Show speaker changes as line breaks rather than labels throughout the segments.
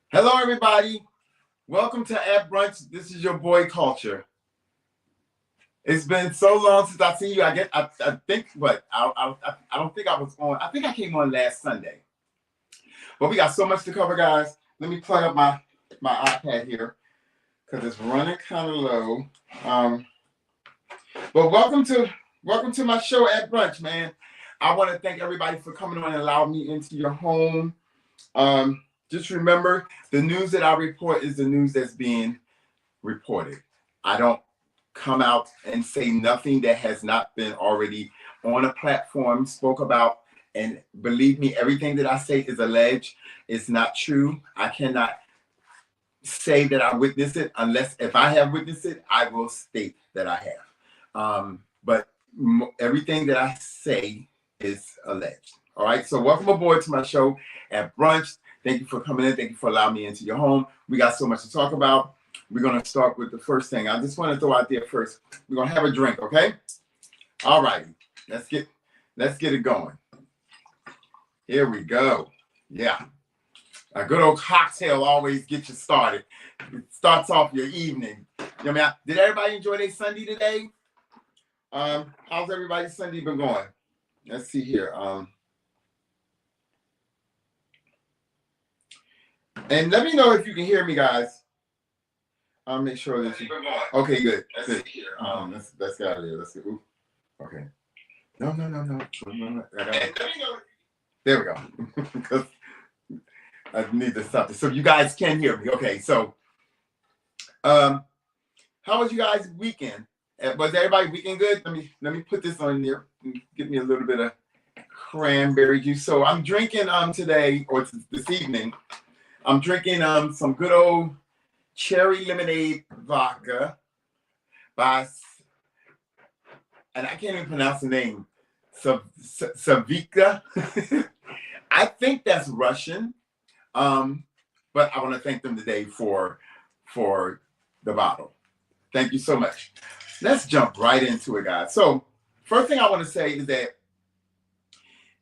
Hello, everybody. Welcome to At Brunch. This is your boy Culture. It's been so long since I've seen you. I think, but I don't think I was on. I think I came on last Sunday. But we got so much to cover, guys. Let me plug up my iPad here because it's running kind of low. But welcome to my show At Brunch, man. I want to thank everybody for coming on and allowing me into your home. Just remember, the news that I report is the news that's being reported. I don't come out and say nothing that has not been already on a platform, spoke about. And believe me, everything that I say is alleged. It's not true. I cannot say that I witnessed it unless if I have witnessed it, I will state that I have. But everything that I say is alleged. All right. So welcome aboard to my show At Brunch. Thank you for coming in. Thank you for allowing me into your home. We got so much to talk about. We're going to start with the first thing. I just want to throw out there first. We're going to have a drink, okay? All righty. Let's get it going. Here we go. Yeah. A good old cocktail always gets you started. It starts off your evening. You know what I mean? Did everybody enjoy their Sunday today? How's everybody's Sunday been going? Let's see here. And let me know if you can hear me, guys. I'll make sure that you. Okay, good. Good. Let's get out of there. Let's get. Ooh. Okay. No. There we go. Because I need to stop this so you guys can hear me. Okay, so, how was you guys' weekend? Was everybody weekend good? Let me put this on there. Give me a little bit of cranberry juice. So I'm drinking today or this evening. I'm drinking some good old cherry lemonade vodka by, and I can't even pronounce the name, Savika. I think that's Russian, but I want to thank them today for the bottle. Thank you so much. Let's jump right into it, guys. So first thing I want to say is that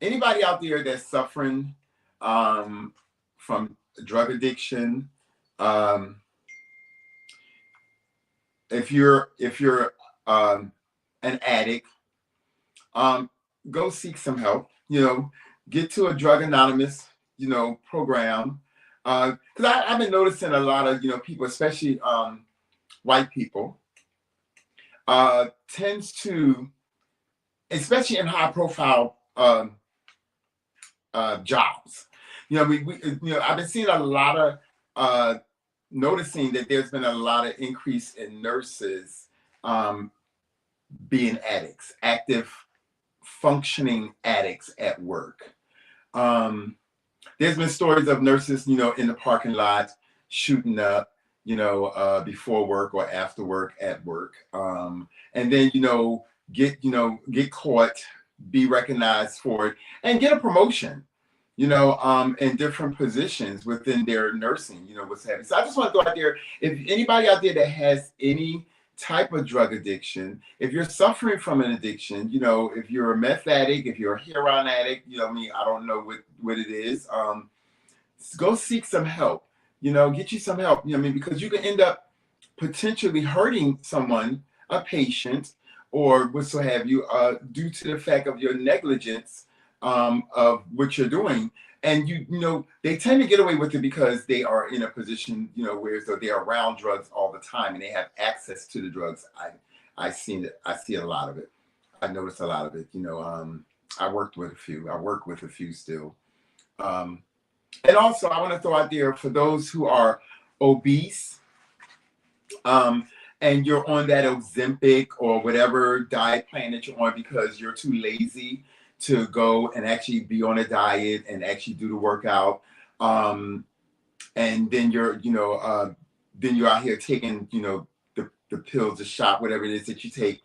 anybody out there that's suffering from drug addiction, if you're an addict, go seek some help. Get to a Drug Anonymous, program. Because I've been noticing a lot of people, especially white people, tends to, especially in high profile jobs. I've been seeing a lot of noticing that there's been a lot of increase in nurses being addicts, active functioning addicts at work. There's been stories of nurses, in the parking lot shooting up, before work or after work at work. And then, get caught, be recognized for it, and get a promotion, in different positions within their nursing, what's happening. So I just want to go out there, if anybody out there that has any type of drug addiction, if you're suffering from an addiction, if you're a meth addict, if you're a heroin addict, I don't know what it is, go seek some help, get you some help, because you can end up potentially hurting someone, a patient, or what so have you, due to the fact of your negligence of what you're doing. And they tend to get away with it because they are in a position, where so they're around drugs all the time and they have access to the drugs. I see a lot of it. I noticed a lot of it. I work with a few still. And also I want to throw out there for those who are obese, and you're on that Ozempic or whatever diet plan that you're on because you're too lazy to go and actually be on a diet and actually do the workout. And then you're out here taking, the pills, the shot, whatever it is that you take.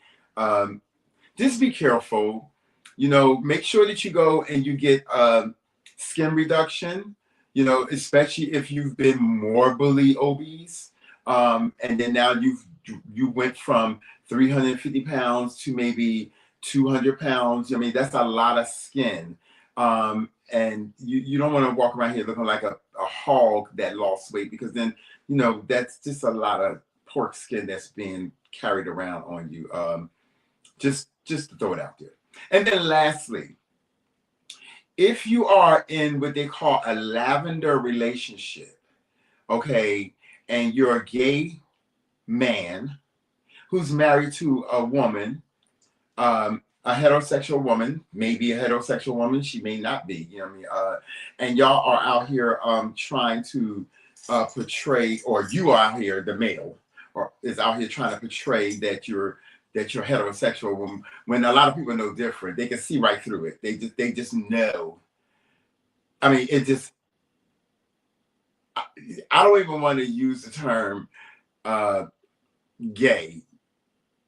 Just be careful, make sure that you go and you get skin reduction, especially if you've been morbidly obese. And then now you went from 350 pounds to maybe 200 pounds. That's a lot of skin. And and you don't want to walk around here looking like a hog that lost weight, because then, you know, that's just a lot of pork skin that's being carried around on you. Just to throw it out there. And then lastly, if you are in what they call a lavender relationship, okay, and you're a gay man who's married to a woman, a heterosexual woman, maybe a heterosexual woman, she may not be, you know what I mean? And y'all are out here trying to portray, or you are out here, the male, or is out here trying to portray that you're heterosexual, when a lot of people know different. They can see right through it. They just know. I mean, it just, I don't even want to use the term gay.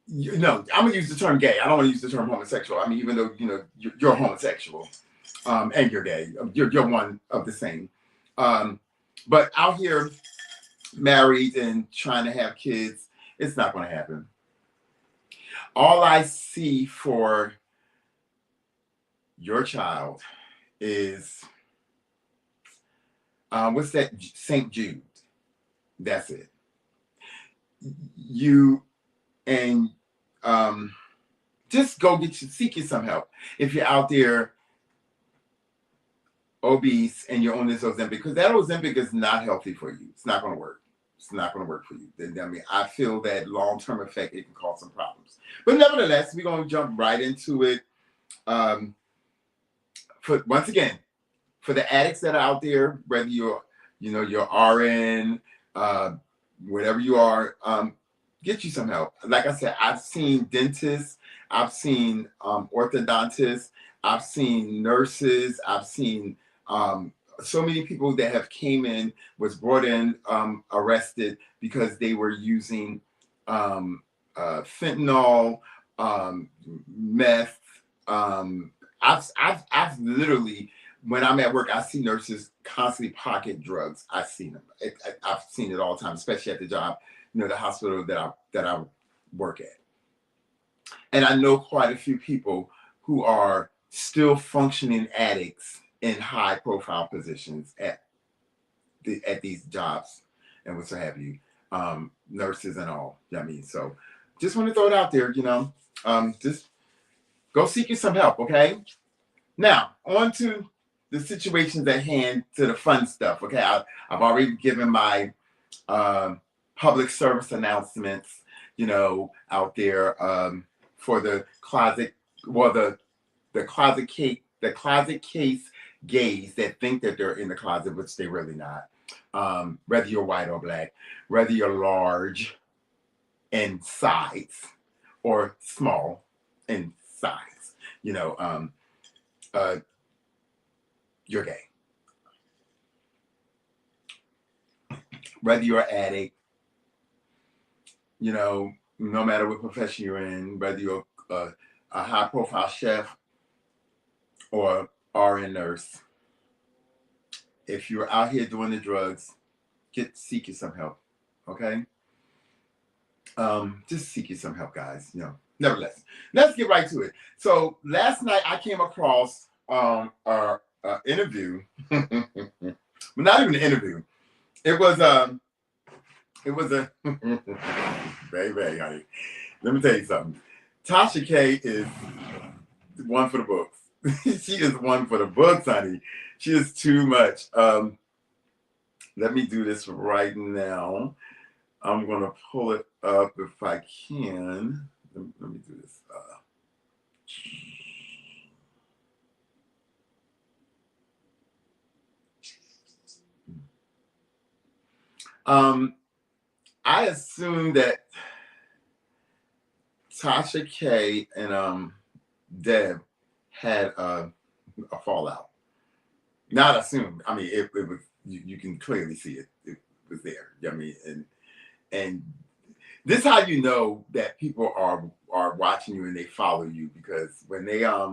No, I'm gonna use the term gay. I don't want to use the term homosexual. I mean, even though, you know, you're homosexual, and you're gay, you're one of the same. But out here, married and trying to have kids, it's not going to happen. All I see for your child is what's that? St. Jude. That's it. You and just go seek you some help if you're out there obese and you're on this Ozempic, because that Ozempic is not healthy for you. It's not going to work. It's not going to work for you. I mean, I feel that long-term effect, it can cause some problems. But nevertheless, we're going to jump right into it. Once again, for the addicts that are out there, whether you're, you know, you're RN, whatever you are, get you some help. Like I said, I've seen dentists, I've seen orthodontists, I've seen nurses, I've seen so many people that have came in, was brought in, arrested because they were using fentanyl, meth. I've literally, when I'm at work, I see nurses constantly pocket drugs. I've seen them. I've seen it all the time, especially at the job, you know, the hospital that I work at. And I know quite a few people who are still functioning addicts in high profile positions at these jobs and what so have you, nurses and all. You know what I mean? So just want to throw it out there, you know, just go seek you some help, okay? Now, on to the situations at hand, to the fun stuff, okay? I've already given my public service announcements, you know, out there for the closet, well, the closet case gays that think that they're in the closet, which they're really not. Whether you're white or black, whether you're large in size or small in size, you know, you're gay. Whether you're an addict, you know, no matter what profession you're in, whether you're a high profile chef or RN nurse, if you're out here doing the drugs, seek you some help, okay? Just seek you some help, guys. You know, nevertheless, let's get right to it. So last night I came across our interview, well, not even an interview. It was a baby, honey. Let me tell you something. Tashia K is one for the books. She is one for the books, honey. She is too much. Let me do this right now. I'm gonna pull it up if I can. Let me do this. I assume that Tasha K and Deb had a fallout. Not assumed. I mean, it was. You can clearly see it. It was there. You know what I mean, and this is how you know that people are watching you and they follow you, because when they let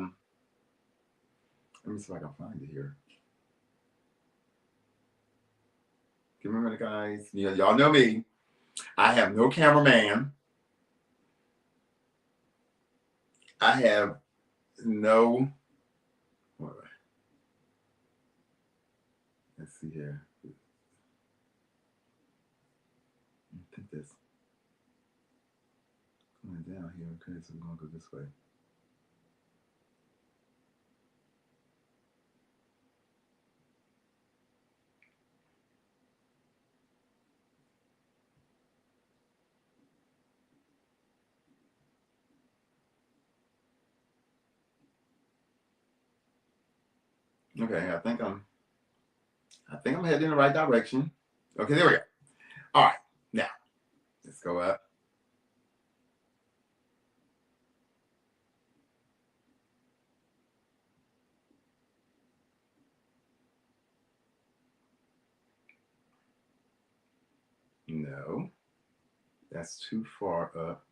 me see if I can find it here. Give me a minute, guys. You know, y'all know me. I have no cameraman. I have no. see here. I think that's going down here. Okay, so we're gonna go this way. Okay, I think I'm heading in the right direction. Okay, there we go. All right, now let's go up. No, that's too far up.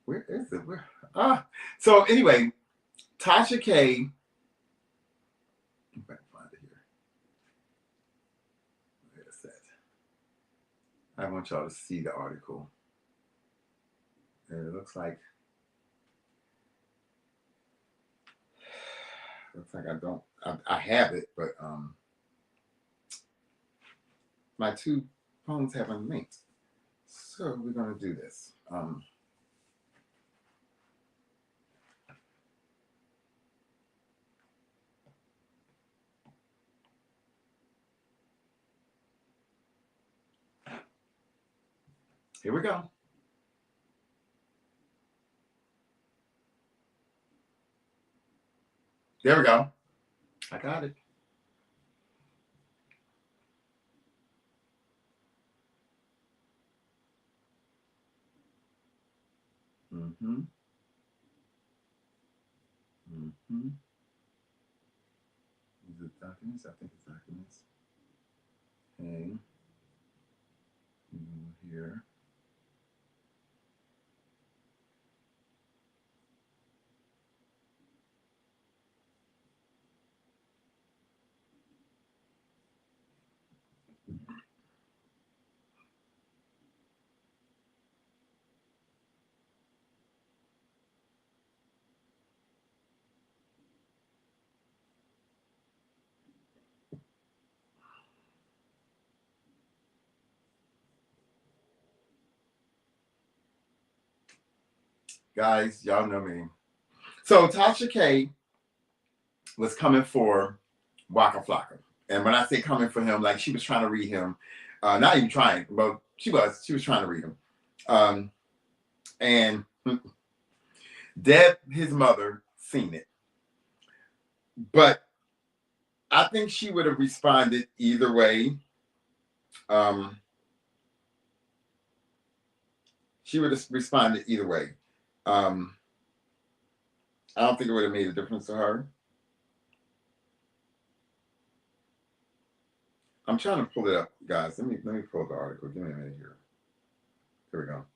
Where is it? Where? So anyway, Tasha K. If I can find it here. Where's that? I want y'all to see the article. And it looks like I don't. I have it, but my two phones haven't linked. So we're gonna do this. Here we go. There we go. I got it. Mm-hmm. Mm-hmm. Is it documents? I think it's documents. Okay. Here. Guys, y'all know me. So Tasha K was coming for Waka Flocka. And when I say coming for him, like she was trying to read him. Not even trying, but she was trying to read him. And Deb, his mother, seen it. But I think she would have responded either way. She would have responded either way. Um, I don't think it would have made a difference to her. I'm trying to pull it up, guys. Let me pull up the article. Give me a minute here. Here we go.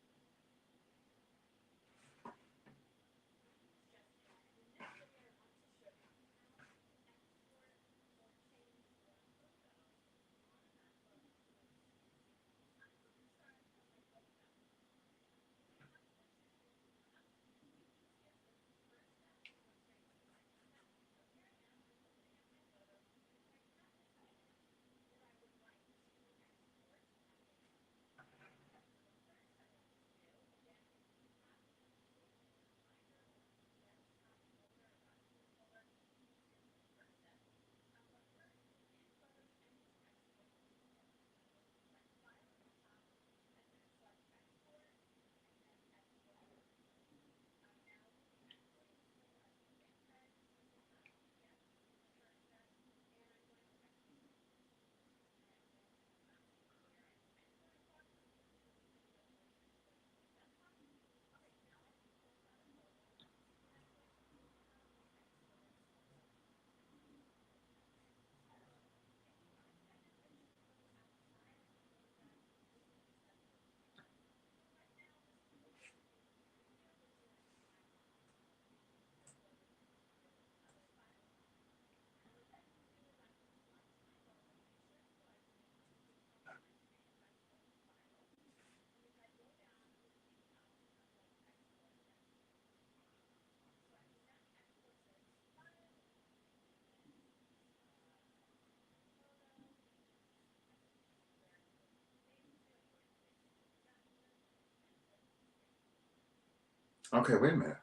Okay, wait a minute.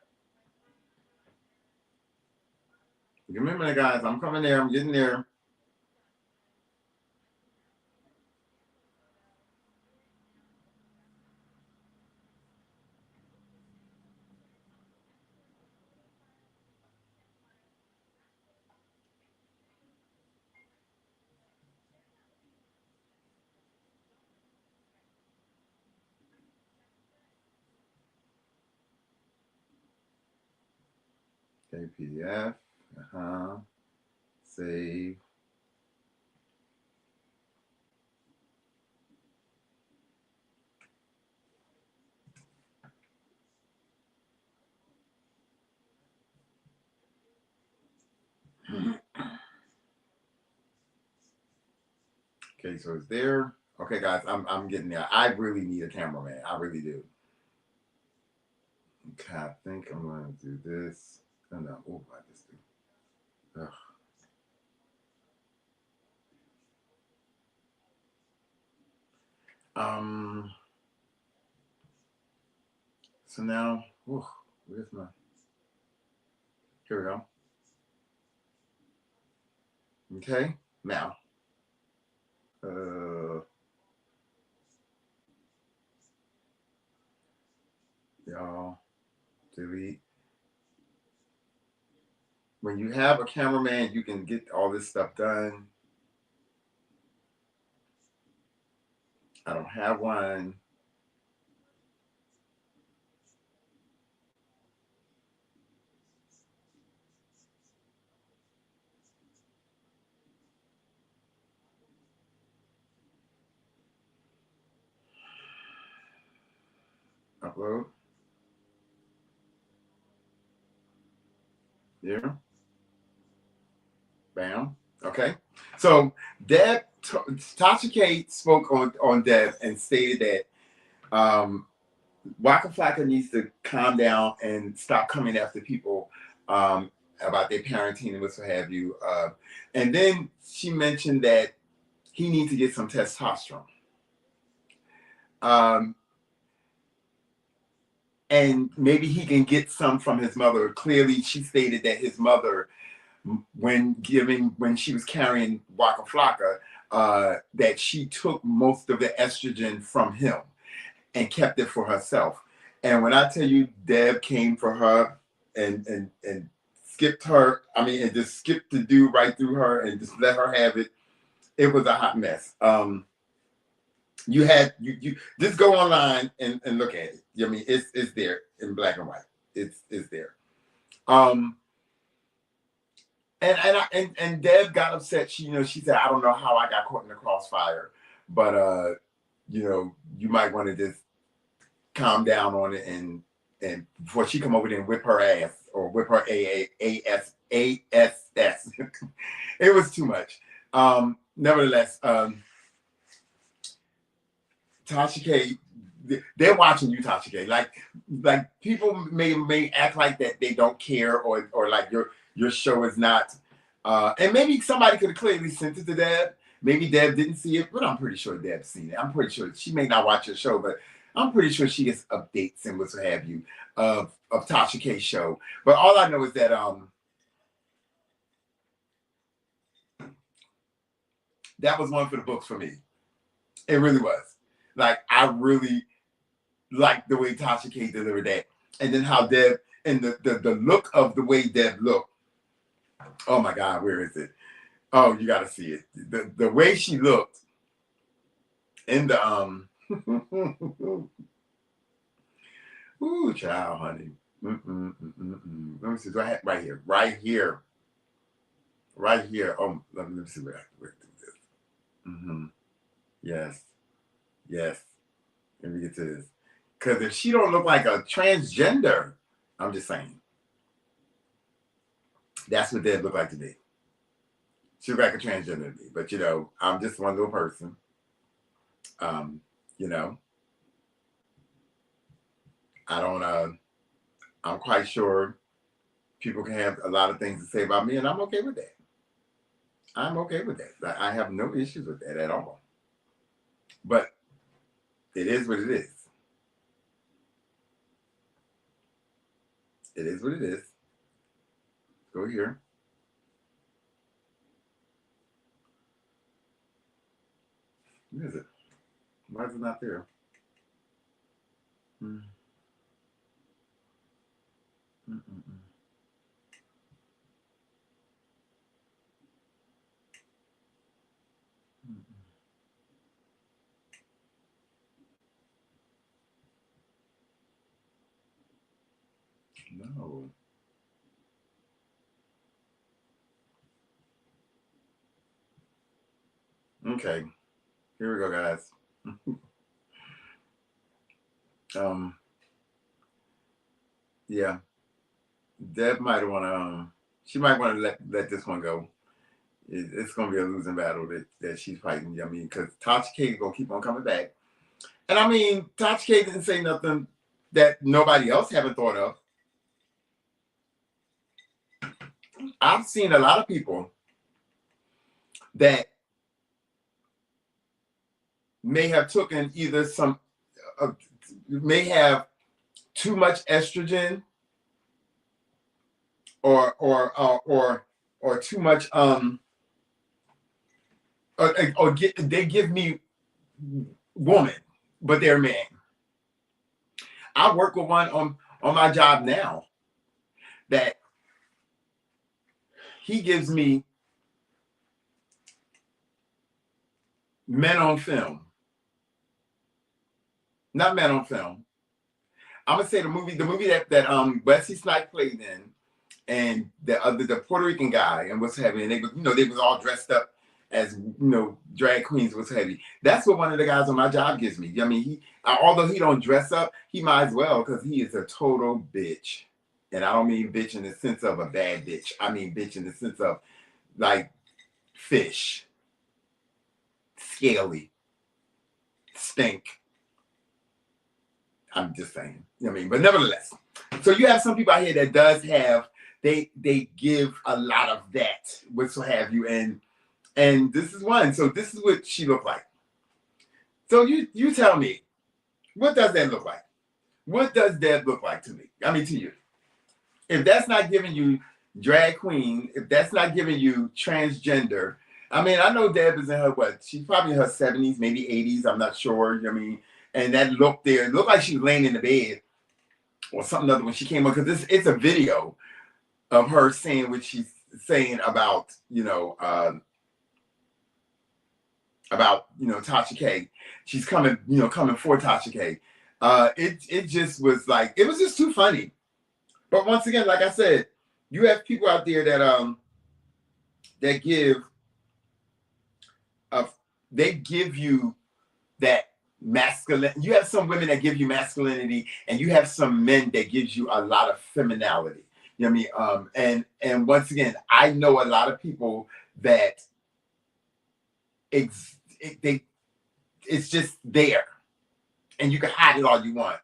Give me a minute, guys. I'm coming there. I'm getting there. Okay, PDF. Uh-huh. Save. Okay, so it's there. Okay, guys, I'm getting there. I really need a cameraman. I really do. Okay, I think I'm gonna do this. Oh no, oh, I just do. Ugh. Um. So now, whew, where's my? Here we go. Okay, now, uh, y'all delete. When you have a cameraman, you can get all this stuff done. I don't have one. Upload. Yeah. Bam. Okay. So Deb, Tasha K spoke on Deb and stated that Waka Flocka needs to calm down and stop coming after people about their parenting and what have you. And then she mentioned that he needs to get some testosterone. Um, and maybe he can get some from his mother. Clearly, she stated that his mother, when she was carrying Waka Flocka, that she took most of the estrogen from him and kept it for herself. And when I tell you, Deb came for her and skipped her. I mean, and just skipped the dude right through her and just let her have it. It was a hot mess. You just go online and look at it. I mean, it's there in black and white. It's there. Um, and Deb got upset. She said, I don't know how I got caught in the crossfire, but you might want to just calm down on it and before she come over there and whip her ass or whip her ass. It was too much. Nevertheless, Tasha K, they're watching you, Tasha K. Like people may act like that they don't care or like your show is not. And maybe somebody could have clearly sent it to Deb. Maybe Deb didn't see it, but I'm pretty sure Deb's seen it. I'm pretty sure she may not watch your show, but I'm pretty sure she gets updates and what have you of Tasha K's show. But all I know is that that was one for the books for me. It really was. Like I really liked the way Tasha K delivered that, and then how Deb and the look of the way Deb looked. Oh my God, where is it? Oh, you got to see it. The way she looked in the ooh, child, honey. Let me see. Right here, right here. Oh, let me see what I can do this. Yes, yes. Let me get to this. Because if she don't look like a transgender, I'm just saying, that's what they'd look like to me. She look like a transgender to me. But I'm just one little person. Um, you know, I don't. I'm quite sure people can have a lot of things to say about me, and I'm okay with that. I'm okay with that. I have no issues with that at all. But it is what it is. It is what it is. Go here. Where is it? Why is it not there? Mm. Mm-mm-mm. No. Okay. Here we go, guys. Yeah. Deb might want to. She might want to let this one go. It's going to be a losing battle that she's fighting. I mean, because Tasha K is going to keep on coming back. And I mean, Tasha K didn't say nothing that nobody else haven't thought of. I've seen a lot of people that may have taken either may have too much estrogen or too much they give me woman, but they're man. I work with one on my job now that he gives me men on film. Not men on film. I'm gonna say the movie that Wesley Snipes played in, and the Puerto Rican guy and what's heavy, and they was all dressed up as drag queens was heavy. That's what one of the guys on my job gives me. I mean, although he don't dress up, he might as well because he is a total bitch. And I don't mean bitch in the sense of a bad bitch. I mean bitch in the sense of like fish, scaly, stink. I'm just saying. You know what I mean? But nevertheless, so you have some people out here that does have they give a lot of that, which will have you, and this is one. So this is what she looked like. So you tell me, what does that look like? What does that look like to me? I mean to you. If that's not giving you drag queen, if that's not giving you transgender, I mean, I know Deb is in her she's probably in her 70s, maybe 80s, I'm not sure. I mean, and that look there, it looked like she was laying in the bed or something other when she came up, because it's a video of her saying what she's saying about Tasha K. She's coming for Tasha K. It just was like, it was just too funny. But once again, like I said, you have people out there that give you that masculine. You have some women that give you masculinity, and you have some men that gives you a lot of femininity. You know what I mean? And once again, I know a lot of people that it's just there, and you can hide it all you want.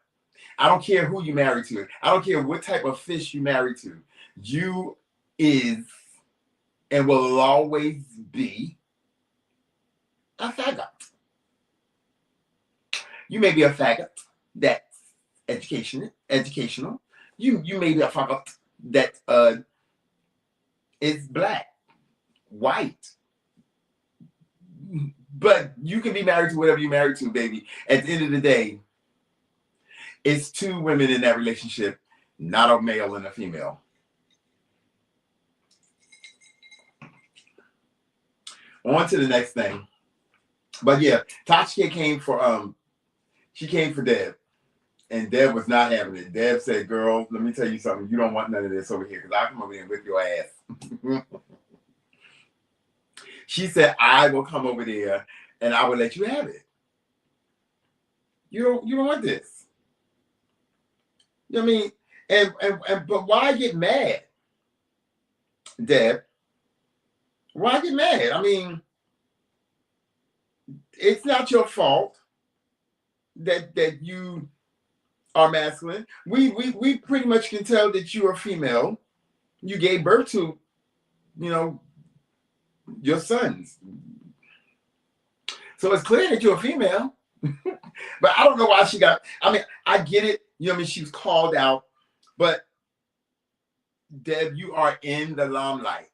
I don't care who you marry to. I don't care what type of fish you marry to. You is and will always be a faggot. You may be a faggot that's educational. You may be a faggot that is black, white. But you can be married to whatever you're married to, baby. At the end of the day, it's two women in that relationship, not a male and a female. On to the next thing. But yeah, Tashia came for Deb. And Deb was not having it. Deb said, girl, let me tell you something. You don't want none of this over here, because I'll come over here and whip your ass. She said, I will come over there and I will let you have it. You don't want this. You know what I mean? And but why get mad, Deb? Why get mad? I mean, it's not your fault that you are masculine. We pretty much can tell that you are female. You gave birth to, your sons. So it's clear that you're a female. But I don't know why she got, I mean, I get it. You know what I mean? She was called out. But Deb, you are in the limelight.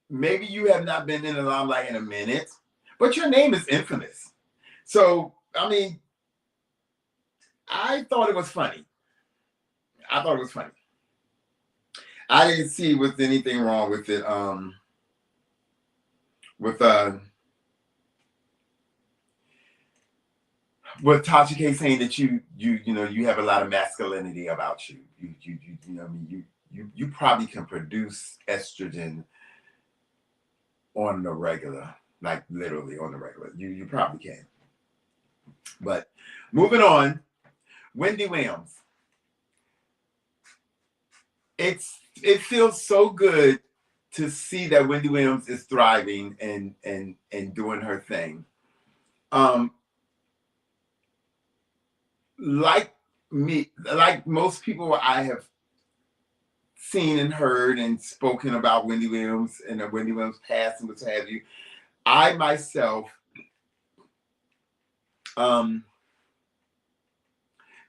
Maybe you have not been in the limelight in a minute, but your name is infamous. So, I mean, I thought it was funny. I thought it was funny. I didn't see was anything wrong with it. With Tasha K saying that you have a lot of masculinity about you. You know, I mean, you probably can produce estrogen on the regular, like literally on the regular. You probably can. But moving on, Wendy Williams. It feels so good to see that Wendy Williams is thriving and doing her thing. Like me, like most people I have seen and heard and spoken about Wendy Williams and Wendy Williams past and what have you, I myself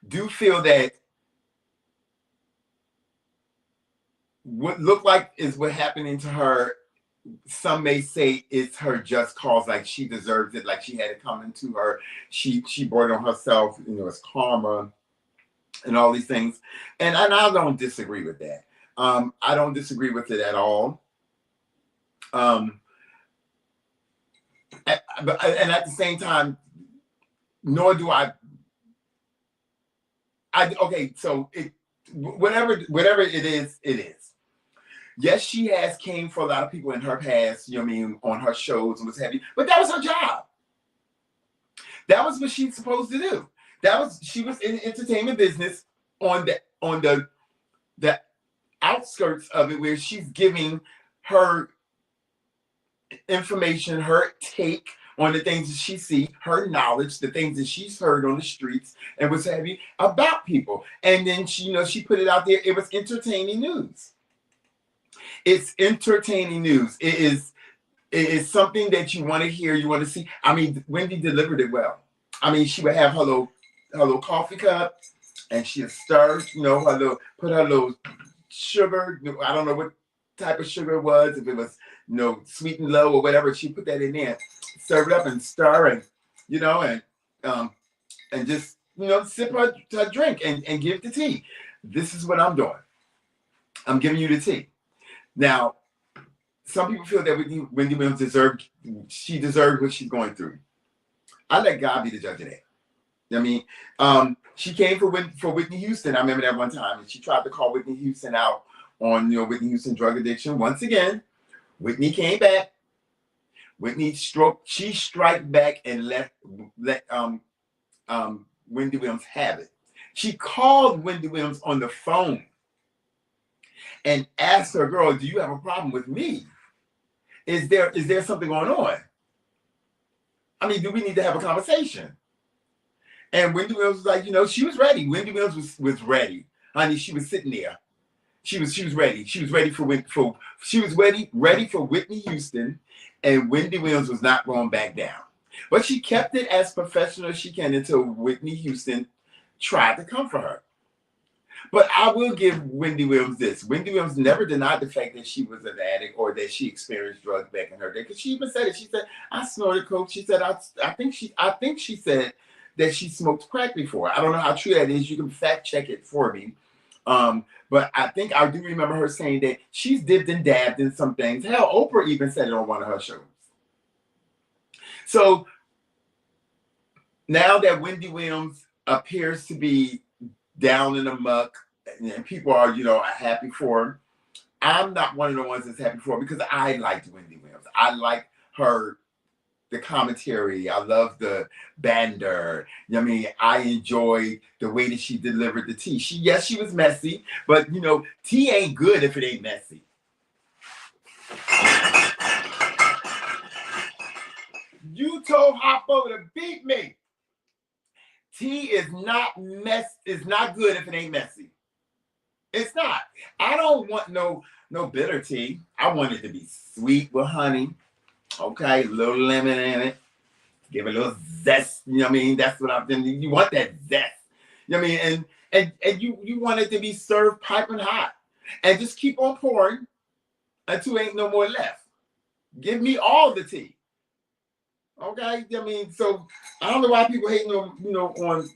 do feel that what looked like is what happening to her, some may say it's her just cause, like she deserves it, like she had it coming to her. She brought it on herself, it's karma and all these things. And I don't disagree with that. I don't disagree with it at all. And at the same time, nor do I okay, so whatever it is, it is. Yes, she has came for a lot of people in her past, on her shows and what's have you, but that was her job. That was what she's supposed to do. She was in the entertainment business on the outskirts of it, where she's giving her information, her take on the things that she sees, her knowledge, the things that she's heard on the streets and what's have you about people. And then she put it out there. It was entertaining news. It's entertaining news. It is something that you want to hear, you want to see. I mean, Wendy delivered it well. I mean, she would have her little coffee cup, and she'd stir, put her little sugar. I don't know what type of sugar it was, if it was, sweet and low or whatever. She put that in there, serve it up and stir, and just, sip her drink and give the tea. This is what I'm doing. I'm giving you the tea. Now, some people feel that Wendy Williams deserved what she's going through. I let God be the judge of that. I mean, she came for Whitney Houston. I remember that one time, and she tried to call Whitney Houston out on Whitney Houston drug addiction. Once again, Whitney came back. She strike back and let Wendy Williams have it. She called Wendy Williams on the phone and asked her, "Girl, do you have a problem with me? Is there something going on? I mean, do we need to have a conversation?" And Wendy Williams was like, she was ready. Wendy Williams was ready. Honey, she was sitting there. She was ready. She was ready for Whitney Houston, and Wendy Williams was not going back down. But she kept it as professional as she can until Whitney Houston tried to come for her. But I will give Wendy Williams this. Wendy Williams never denied the fact that she was an addict or that she experienced drugs back in her day. Because she even said it. She said, "I snorted coke." She said, I think she said that she smoked crack before. I don't know how true that is. You can fact check it for me. But I think I do remember her saying that she's dipped and dabbed in some things. Hell, Oprah even said it on one of her shows. So now that Wendy Williams appears to be down in the muck and people are, happy for her, I'm not one of the ones that's happy for her, because I liked Wendy Williams. I like the commentary. I love the banter. I enjoy the way that she delivered the tea. She was messy, but tea ain't good if it ain't messy. You told Hoppo to beat me. Tea is not good if it ain't messy. It's not. I don't want no bitter tea. I want it to be sweet with honey. Okay, a little lemon in it. Give it a little zest. That's what I've been. You want that zest. And you want it to be served piping hot. And just keep on pouring until ain't no more left. Give me all the tea. Okay? I mean, so I don't know why people hating on, on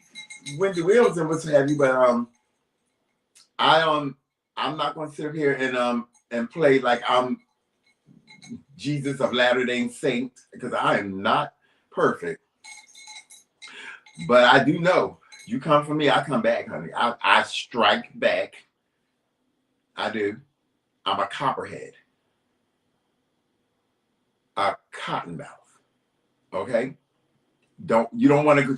Wendy Williams and what's have you, but I'm not gonna sit here and play like I'm Jesus of Latter-day Saints, because I am not perfect. But I do know you come for me, I come back, honey. I strike back. I do. I'm a copperhead. A cottonmouth. Okay? You don't want to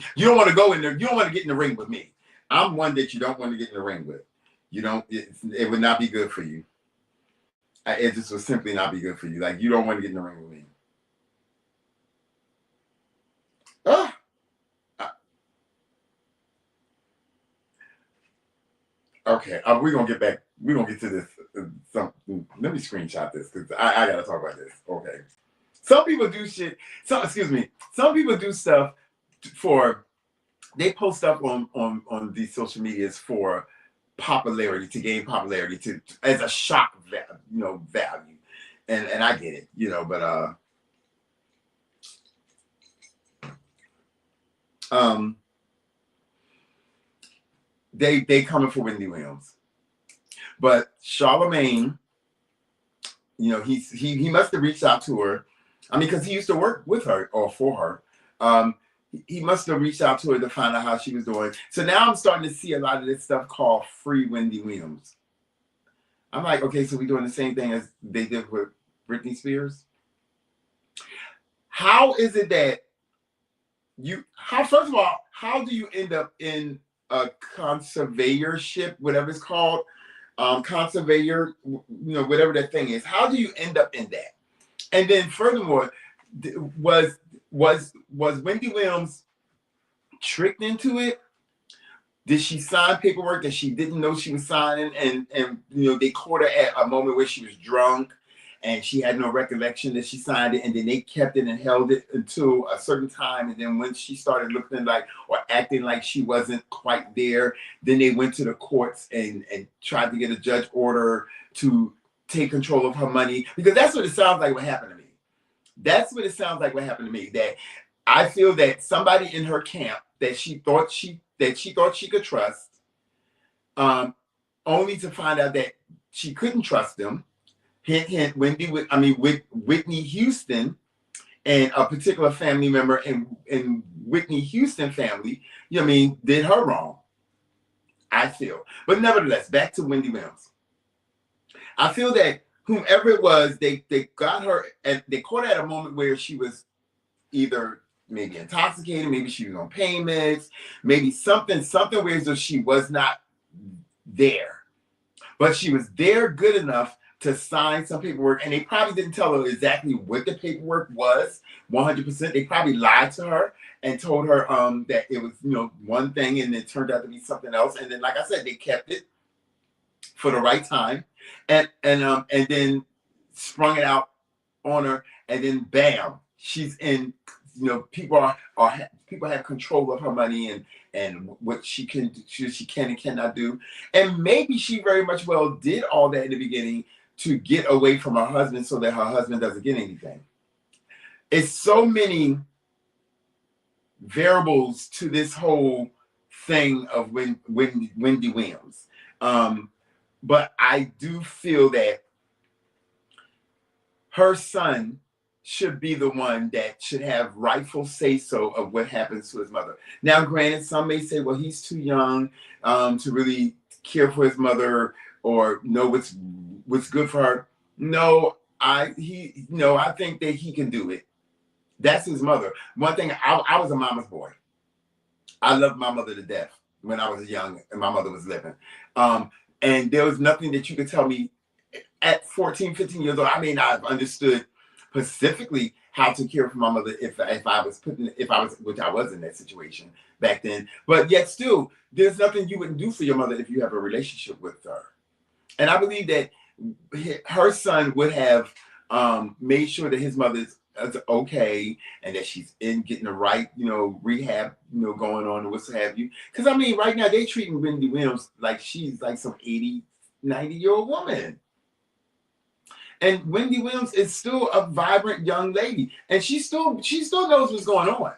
go in there. You don't want to get in the ring with me. I'm one that you don't want to get in the ring with. You don't, it would not be good for you. It just would simply not be good for you. Like, you don't want to get in the ring with me. Ah. Okay, we're gonna get back. We're gonna get to this. Let me screenshot this because I gotta talk about this. Okay, some people do shit. Some people do stuff for. They post stuff on these social medias for popularity, to gain popularity, to as a shock value, and I get it, but they coming for Wendy Williams. But Charlemagne, he must have reached out to her. I mean, because he used to work with her or for her. He must have reached out to her to find out how she was doing. So now I'm starting to see a lot of this stuff called Free Wendy Williams. I'm like, okay, so we're doing the same thing as they did with Britney Spears. How is it that first of all, how do you end up in a conservatorship, whatever it's called, conservator, whatever that thing is? How do you end up in that? And then furthermore, was Wendy Williams tricked into it? Did she sign paperwork that she didn't know she was signing? And they caught her at a moment where she was drunk and she had no recollection that she signed it, and then they kept it and held it until a certain time. And then when she started looking like or acting like she wasn't quite there, then they went to the courts and tried to get a judge order to take control of her money, because that's what it sounds like what happened to me. That's what it sounds like what happened to me. That I feel that somebody in her camp that she thought she could trust, only to find out that she couldn't trust them. Hint, hint. Whitney Houston and a particular family member in Whitney Houston family, did her wrong, I feel. But nevertheless, back to Wendy Williams. I feel that whomever it was, they got her and they caught her at a moment where she was either maybe intoxicated, maybe she was on pain meds, maybe something where so she was not there. But she was there good enough to sign some paperwork, and they probably didn't tell her exactly what the paperwork was 100%. They probably lied to her and told her that it was one thing, and it turned out to be something else. And then, like I said, they kept it for the right time, and then sprung it out on her, and then bam, she's in. People have control of her money and what she can and cannot do. And maybe she very much well did all that in the beginning to get away from her husband so that her husband doesn't get anything. It's so many variables to this whole thing of Wendy Williams. But I do feel that her son should be the one that should have rightful say-so of what happens to his mother. Now, granted, some may say, well, he's too young to really care for his mother or know what's good for her. No, I think that he can do it. That's his mother. One thing, I was a mama's boy. I loved my mother to death when I was young and my mother was living. And there was nothing that you could tell me at 14, 15 years old. I may not have understood specifically how to care for my mother if I was which I was in that situation back then. But yet still, there's nothing you wouldn't do for your mother if you have a relationship with her. And I believe that her son would have made sure that his mother's okay and that she's getting the right, rehab, going on and what have you. Because right now they treating Wendy Williams like she's like some 80 90-year-old woman. And Wendy Williams is still a vibrant young lady, and she still knows what's going on.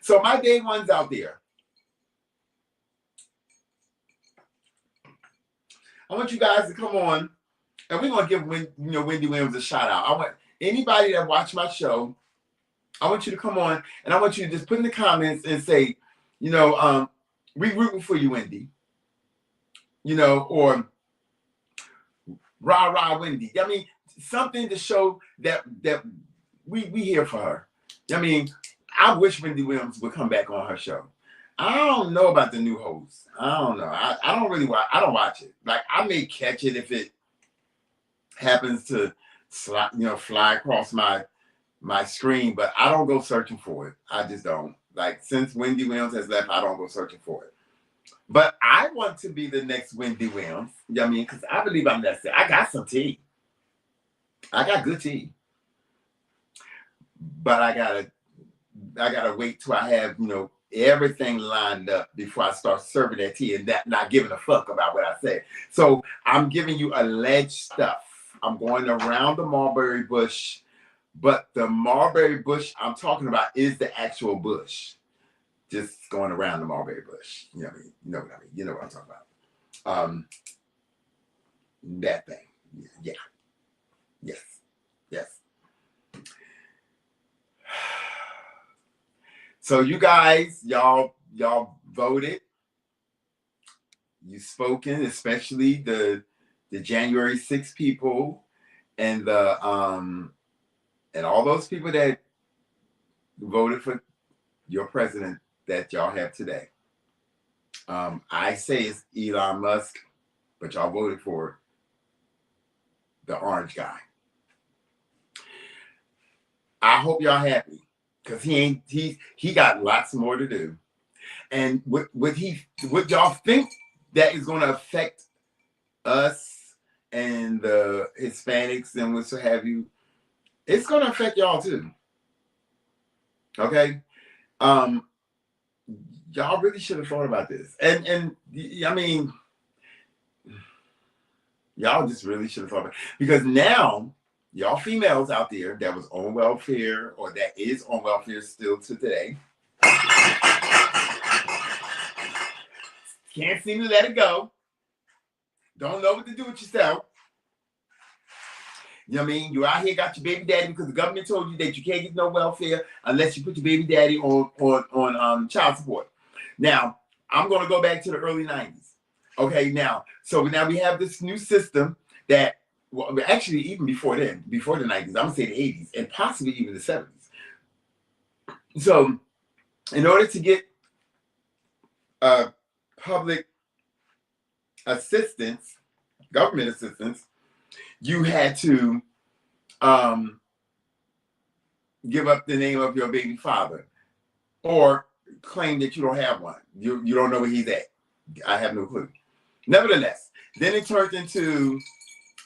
So my day ones out there, I want you guys to come on, and we're gonna give Wendy Williams a shout out. I want anybody that watch my show, I want you to come on, and I want you to just put in the comments and say, we rooting for you, Wendy. Or rah rah Wendy. I mean, something to show that we here for her. I mean, I wish Wendy Williams would come back on her show. I don't know about the new host. I don't know. I don't really watch. I don't watch it. Like, I may catch it if it happens to fly across my screen, but I don't go searching for it. I just don't. Like, since Wendy Williams has left, I don't go searching for it. But I want to be the next Wendy Williams. Because I believe I'm that. I got some tea. I got good tea. But I gotta wait till I have, everything lined up before I start serving that tea and that not giving a fuck about what I say. So I'm giving you alleged stuff. I'm going around the mulberry bush, but the mulberry bush I'm talking about is the actual bush. Just going around the mulberry bush. You know what I mean? You know what I mean? You know what I'm talking about. That thing. Yeah. Yes. Yes. So you guys, y'all voted. You spoken, especially the January 6th people and and all those people that voted for your president that y'all have today. I say it's Elon Musk, but y'all voted for the orange guy. I hope y'all happy, because he got lots more to do. And what y'all think that is going to affect us and the Hispanics and what have you, it's going to affect y'all too. Okay? Y'all really should have thought about this. And I mean, y'all just really should have thought about it. Because now, y'all females out there that was on welfare or that is on welfare still to today, can't seem to let it go. Don't know what to do with yourself. You know what I mean? You're out here, got your baby daddy because the government told you that you can't get no welfare unless you put your baby daddy on child support. Now, I'm going to go back to the early 90s. Okay, now we have this new system that, well, actually, even before then, before the 90s, I'm going to say the 80s, and possibly even the 70s. So, in order to get public assistance, government assistance, you had to give up the name of your baby father or claim that you don't have one. You don't know where he's at. I have no clue. Nevertheless, then it turned into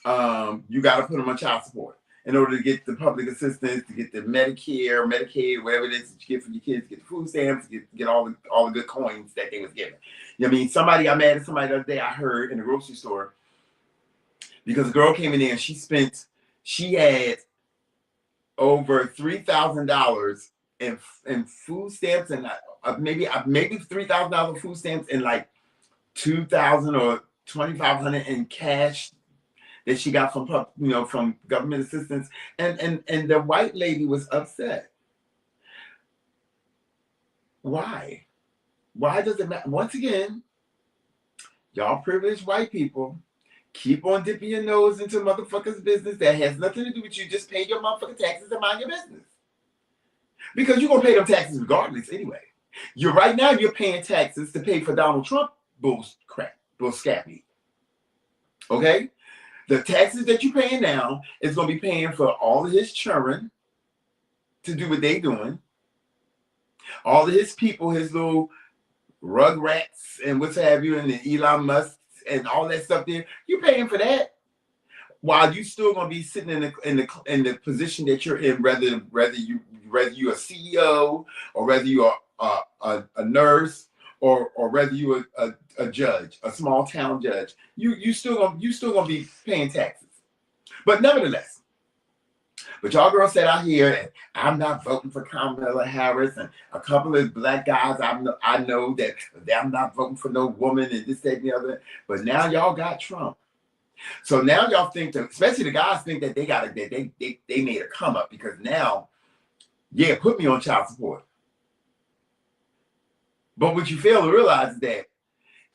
you got to put him on child support in order to get the public assistance, to get the Medicare, Medicaid, whatever it is that you get for your kids, get the food stamps, get all the good coins that they was given. You know what I mean? I met somebody the other day I heard in the grocery store, because a girl came in there and she had over $3,000 in food stamps and maybe $3,000 food stamps and like $2,000 or $2,500 in cash that she got from government assistance, and the white lady was upset. Why does it matter? Once again, y'all privileged white people keep on dipping your nose into motherfuckers' business that has nothing to do with you. Just pay your motherfucking taxes and mind your business, because you're gonna pay them taxes regardless anyway. Right now you're paying taxes to pay for Donald Trump bull scappy. Okay? The taxes that you're paying now is going to be paying for all of his children to do what they're doing. All of his people, his little rugrats and what have you, and the Elon Musk and all that stuff there. You're paying for that, while you still going to be sitting in the position that you're in, whether you're a CEO or whether you're a nurse or whether you a judge, a small town judge, you still gonna be paying taxes. But nevertheless, but y'all girls said out here that I'm not voting for Kamala Harris, and a couple of black guys I know that I'm not voting for no woman and this, that, and the other. But now y'all got Trump. So now y'all think that, especially the guys think that they made a come up because now, yeah, put me on child support. But what you fail to realize is that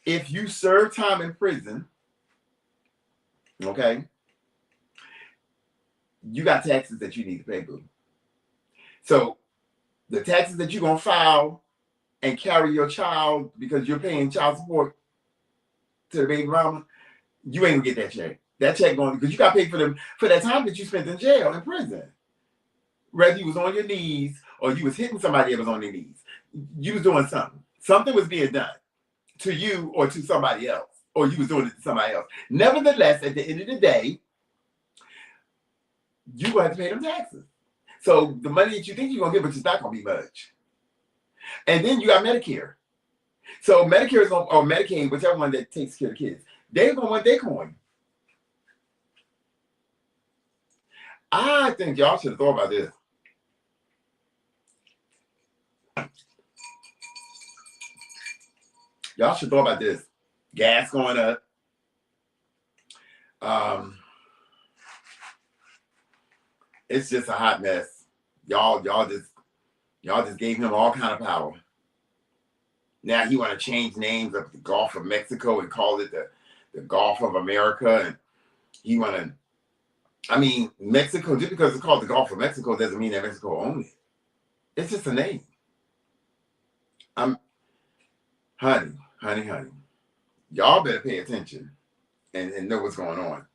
if you serve time in prison, okay, you got taxes that you need to pay, boo. So the taxes that you're gonna file and carry your child because you're paying child support to the baby mama, you ain't gonna get that check. That check going because you got to pay for them for that time that you spent in jail in prison. Whether you was on your knees or you was hitting somebody that was on their knees, you was doing something. Something was being done to you or to somebody else, or you was doing it to somebody else. Nevertheless, at the end of the day, you gonna have to pay them taxes. So the money that you think you're gonna get, but it's not gonna be much. And then you got Medicare. So Medicare is or Medicaid, whichever one that takes care of kids, they're gonna want their coin. I think y'all should have thought about this. Y'all should thought about this. Gas going up. It's just a hot mess. Y'all just gave him all kind of power. Now he want to change names of the Gulf of Mexico and call it the Gulf of America, and he want to. I mean, Mexico, just because it's called the Gulf of Mexico doesn't mean that Mexico owns it. It's just a name. Honey. Y'all better pay attention and know what's going on.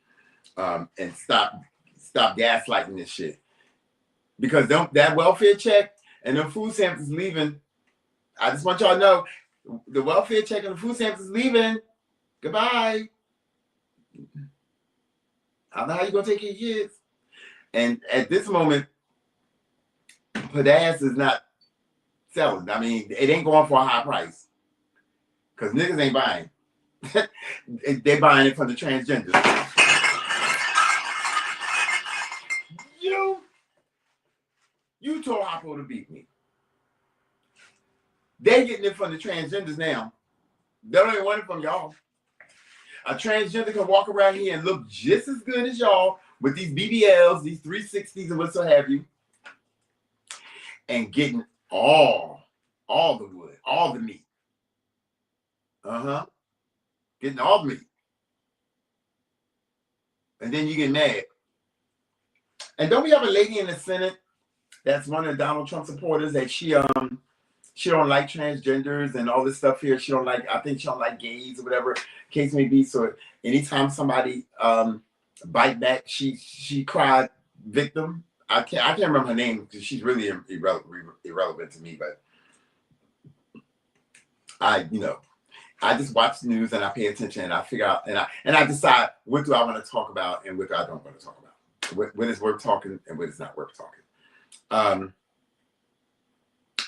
And stop gaslighting this shit. Because that welfare check and the food stamps is leaving. I just want y'all to know the welfare check and the food stamps is leaving. Goodbye. I don't know how you gonna take care of kids. And at this moment, Pedas is not selling. I mean, it ain't going for a high price. Because niggas ain't buying. They're buying it from the transgenders. You told Hoppo to beat me. They're getting it from the transgenders now. They don't even want it from y'all. A transgender can walk around here and look just as good as y'all with these BBLs, these 360s, and what so have you, and getting all the wood, all the meat. Getting all the meat. And then you get mad. And don't we have a lady in the Senate that's one of Donald Trump supporters that she don't like transgenders and all this stuff here. I think she don't like gays or whatever case may be. So anytime somebody bite back, she cried victim. I can't remember her name because she's really irrelevant to me. But I just watch the news and I pay attention and I figure out and I decide what do I want to talk about and what I don't want to talk about. What is worth talking and what is not worth talking.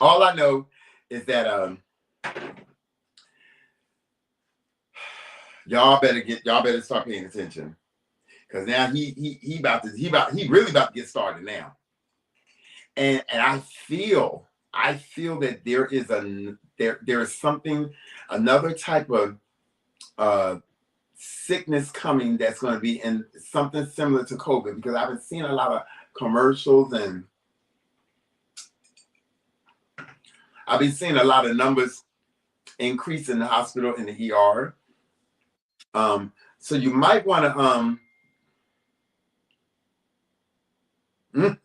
All I know is that y'all better start paying attention because now he really about to get started now, and I feel that there is something, another type of sickness coming that's going to be in something similar to COVID because I've been seeing a lot of commercials and I've been seeing a lot of numbers increase in the hospital in the ER. So you might want to you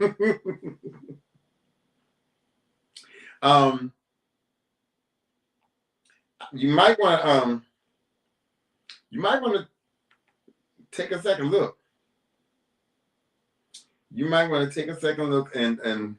might want to take a second look. You might want to take a second look and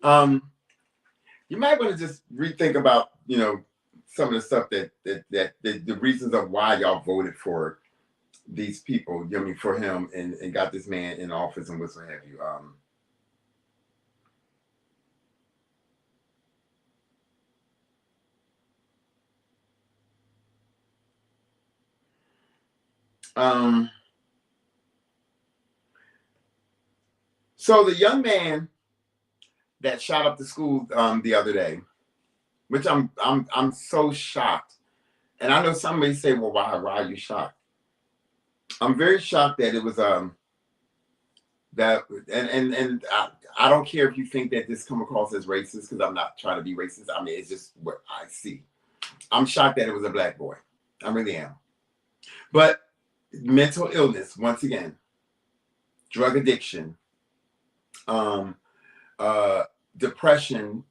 You might want to just rethink about, some of the stuff that the reasons of why y'all voted for these people, for him and got this man in office and what have you. So the young man that shot up the school the other day, which I'm so shocked. And I know somebody say, well, why are you shocked? I'm very shocked that it was that and I don't care if you think that this come across as racist, because I'm not trying to be racist. I mean, it's just what I see. I'm shocked that it was a black boy. I really am. But mental illness, once again, drug addiction, depression,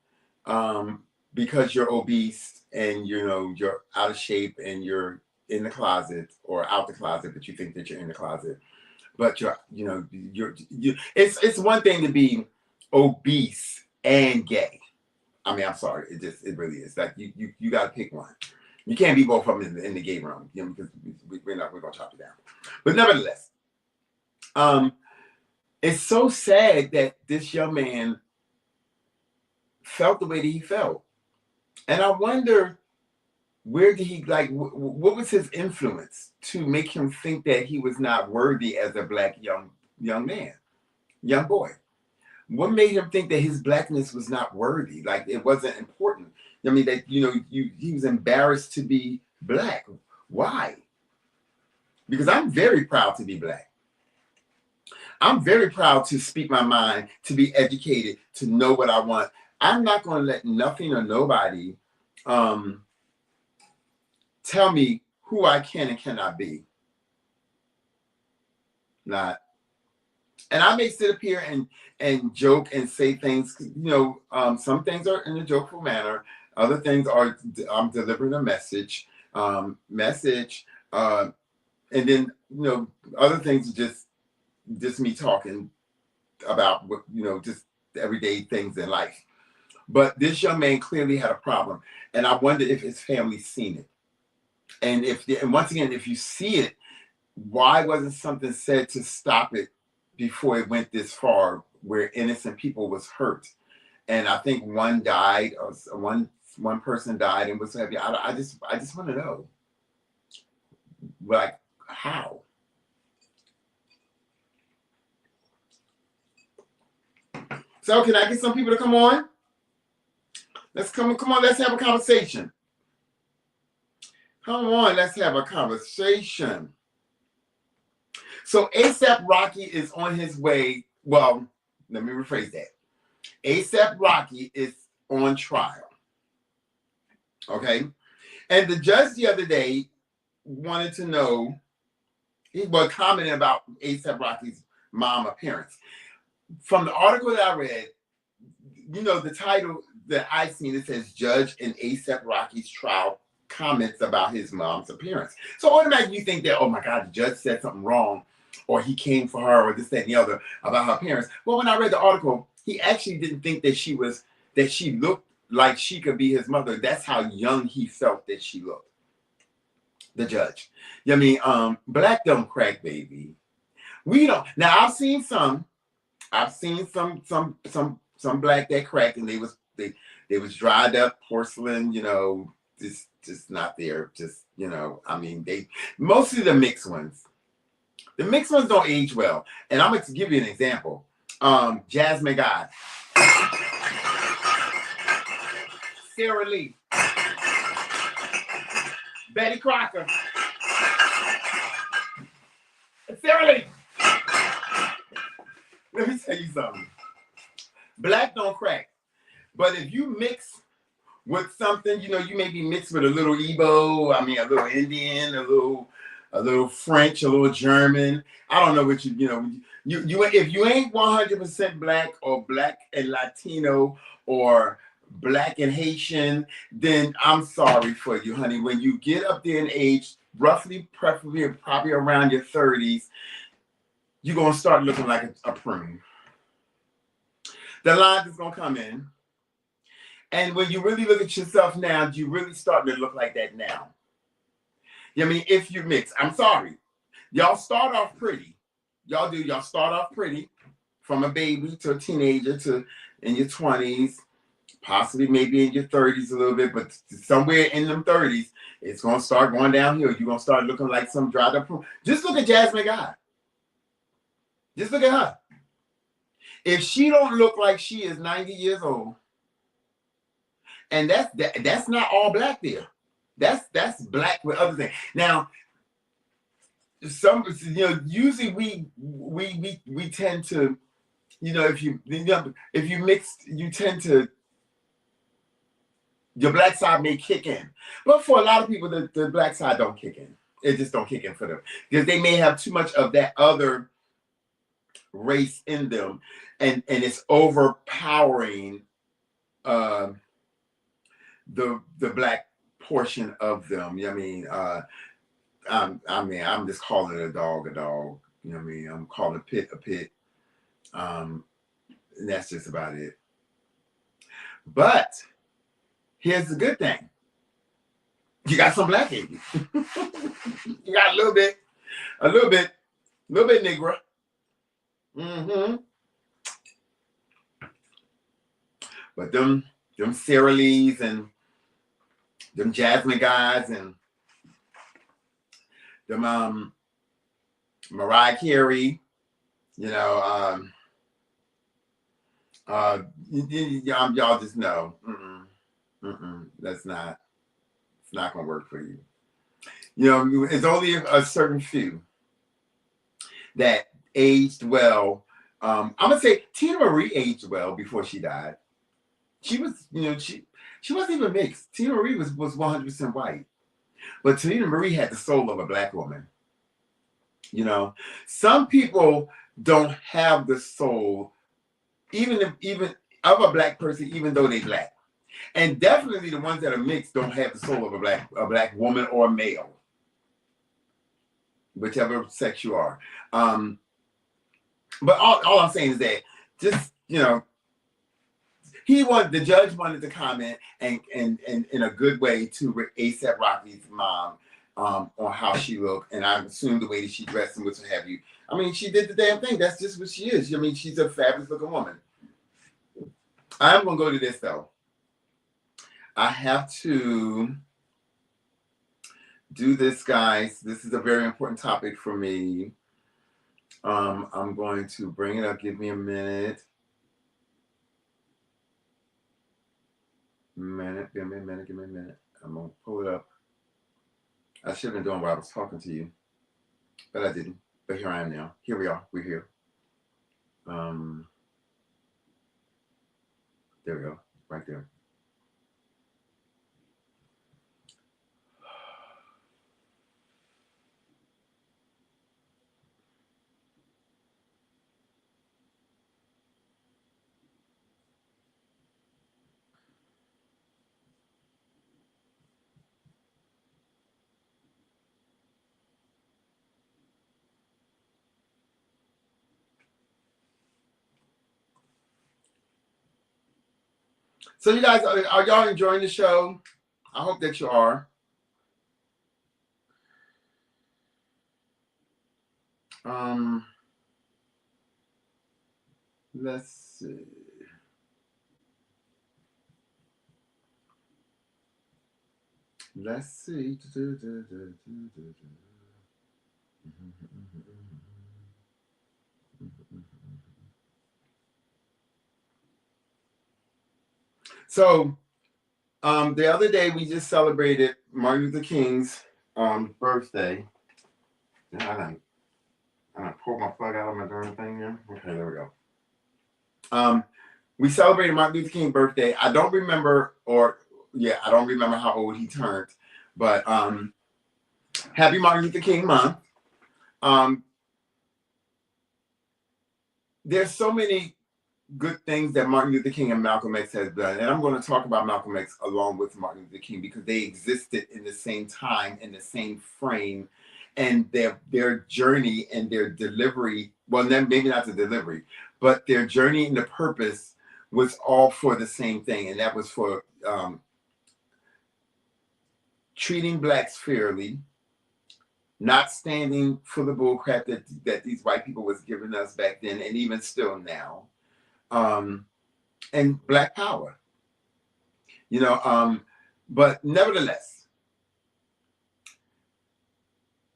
because you're obese and you're out of shape and you're in the closet or out the closet, but you think that you're in the closet. But it's one thing to be obese and gay. I mean, I'm sorry, it really is. Like you got to pick one. You can't be both of them in the gay room, because we're gonna chop it down. But nevertheless, it's so sad that this young man felt the way that he felt, and I wonder, where did he, what was his influence to make him think that he was not worthy as a black young man, young boy? What made him think that his blackness was not worthy? Like it wasn't important. I mean, that he was embarrassed to be black. Why? Because I'm very proud to be black. I'm very proud to speak my mind, to be educated, to know what I want. I'm not going to let nothing or nobody tell me who I can and cannot be. Not. And I may sit up here and joke and say things, some things are in a jokeful manner. Other things are, I'm delivering a message, and then, other things are just me talking about what, just everyday things in life. But this young man clearly had a problem. And I wonder if his family's seen it. And once again, if you see it, why wasn't something said to stop it before it went this far, where innocent people was hurt? And I think one died, or one person died, and was heavy. I just want to know, like, how? So can I get some people to come on? Let's come on, let's have a conversation. Come on, let's have a conversation. So ASAP Rocky is on his way. Well, let me rephrase that. ASAP Rocky is on trial. Okay? And the judge the other day wanted to know, he was commenting about ASAP Rocky's mom appearance. From the article that I read, the title that I seen, it says Judge in ASAP Rocky's trial comments about his mom's appearance. So automatically you think that, oh my God, the judge said something wrong, or he came for her, or this, that, and the other about her appearance. Well, when I read the article, he actually didn't think that she looked like she could be his mother. That's how young he felt that she looked. The judge. Black don't crack, baby. We don't. Now I've seen some black that cracked, and they was dried up porcelain, just not there. Just, mostly the mixed ones. The mixed ones don't age well. And I'm going to give you an example. Jasmine Guy, Sarah Lee, Betty Crocker, Sarah Lee. Let me tell you something. Black don't crack. But if you mix with something, you may be mixed with a little Igbo, a little Indian, a little French, a little German. I don't know what you if you ain't 100% black, or black and Latino, or black and Haitian, then I'm sorry for you, honey. When you get up there in age, roughly, preferably, probably around your 30s, you're going to start looking like a prune. The line is gonna come in. And when you really look at yourself now, you really starting to look like that now. I mean, if you mix, I'm sorry. Y'all start off pretty. Y'all do. Y'all start off pretty from a baby to a teenager to in your 20s, possibly maybe in your 30s a little bit, but somewhere in them 30s, it's going to start going downhill. You're going to start looking like some dried up. Just look at Jasmine Guy. Just look at her. If she don't look like she is 90 years old, and that's not all black there. That's black with other things. Now, usually we tend to, if you mix, you tend to, your black side may kick in. But for a lot of people, the black side don't kick in. It just don't kick in for them because they may have too much of that other race in them, and it's overpowering the black portion of them. I'm just calling a dog a dog. I'm calling a pit a pit. And that's just about it. But here's the good thing. You got some black in you. You got a little bit Negro. Mm-hmm. But them Sarah Lees and them Jasmine Guys and them Mariah Carey, y'all just know. It's not gonna work for you. It's only a certain few that aged well. I'm gonna say Tina Marie aged well before she died. She was, she wasn't even mixed. Tina Marie was 100% white, but Tina Marie had the soul of a black woman. Some people don't have the soul, even of a black person, even though they black. And definitely the ones that are mixed don't have the soul of a black woman or male, whichever sex you are. But all I'm saying is that just, the judge wanted to comment and in a good way to A$AP Rocky's mom on how she looked, and I assume the way that she dressed and what have you. I mean, she did the damn thing. That's just what she is. I mean, she's a fabulous looking woman. I'm gonna go to this though. I have to do this, guys. This is a very important topic for me. I'm going to bring it up. Give me a minute. Give me a minute. I'm gonna pull it up. I should have been doing while I was talking to you, but I didn't. But here I am now. Here we are. We're here. There we go. Right there. So you guys, are y'all enjoying the show? I hope that you are. Let's see. So, the other day we just celebrated Martin Luther King's birthday. I pulled my plug out of my darn thing here. Okay, there we go. We celebrated Martin Luther King's birthday. I don't remember how old he turned, but happy Martin Luther King month. There's so many good things that Martin Luther King and Malcolm X has done. And I'm going to talk about Malcolm X along with Martin Luther King because they existed in the same time, in the same frame, and their journey and their delivery, well, maybe not the delivery, but their journey and the purpose was all for the same thing, and that was for treating blacks fairly, not standing for the bullcrap that these white people was giving us back then, and even still now, and black power. But nevertheless,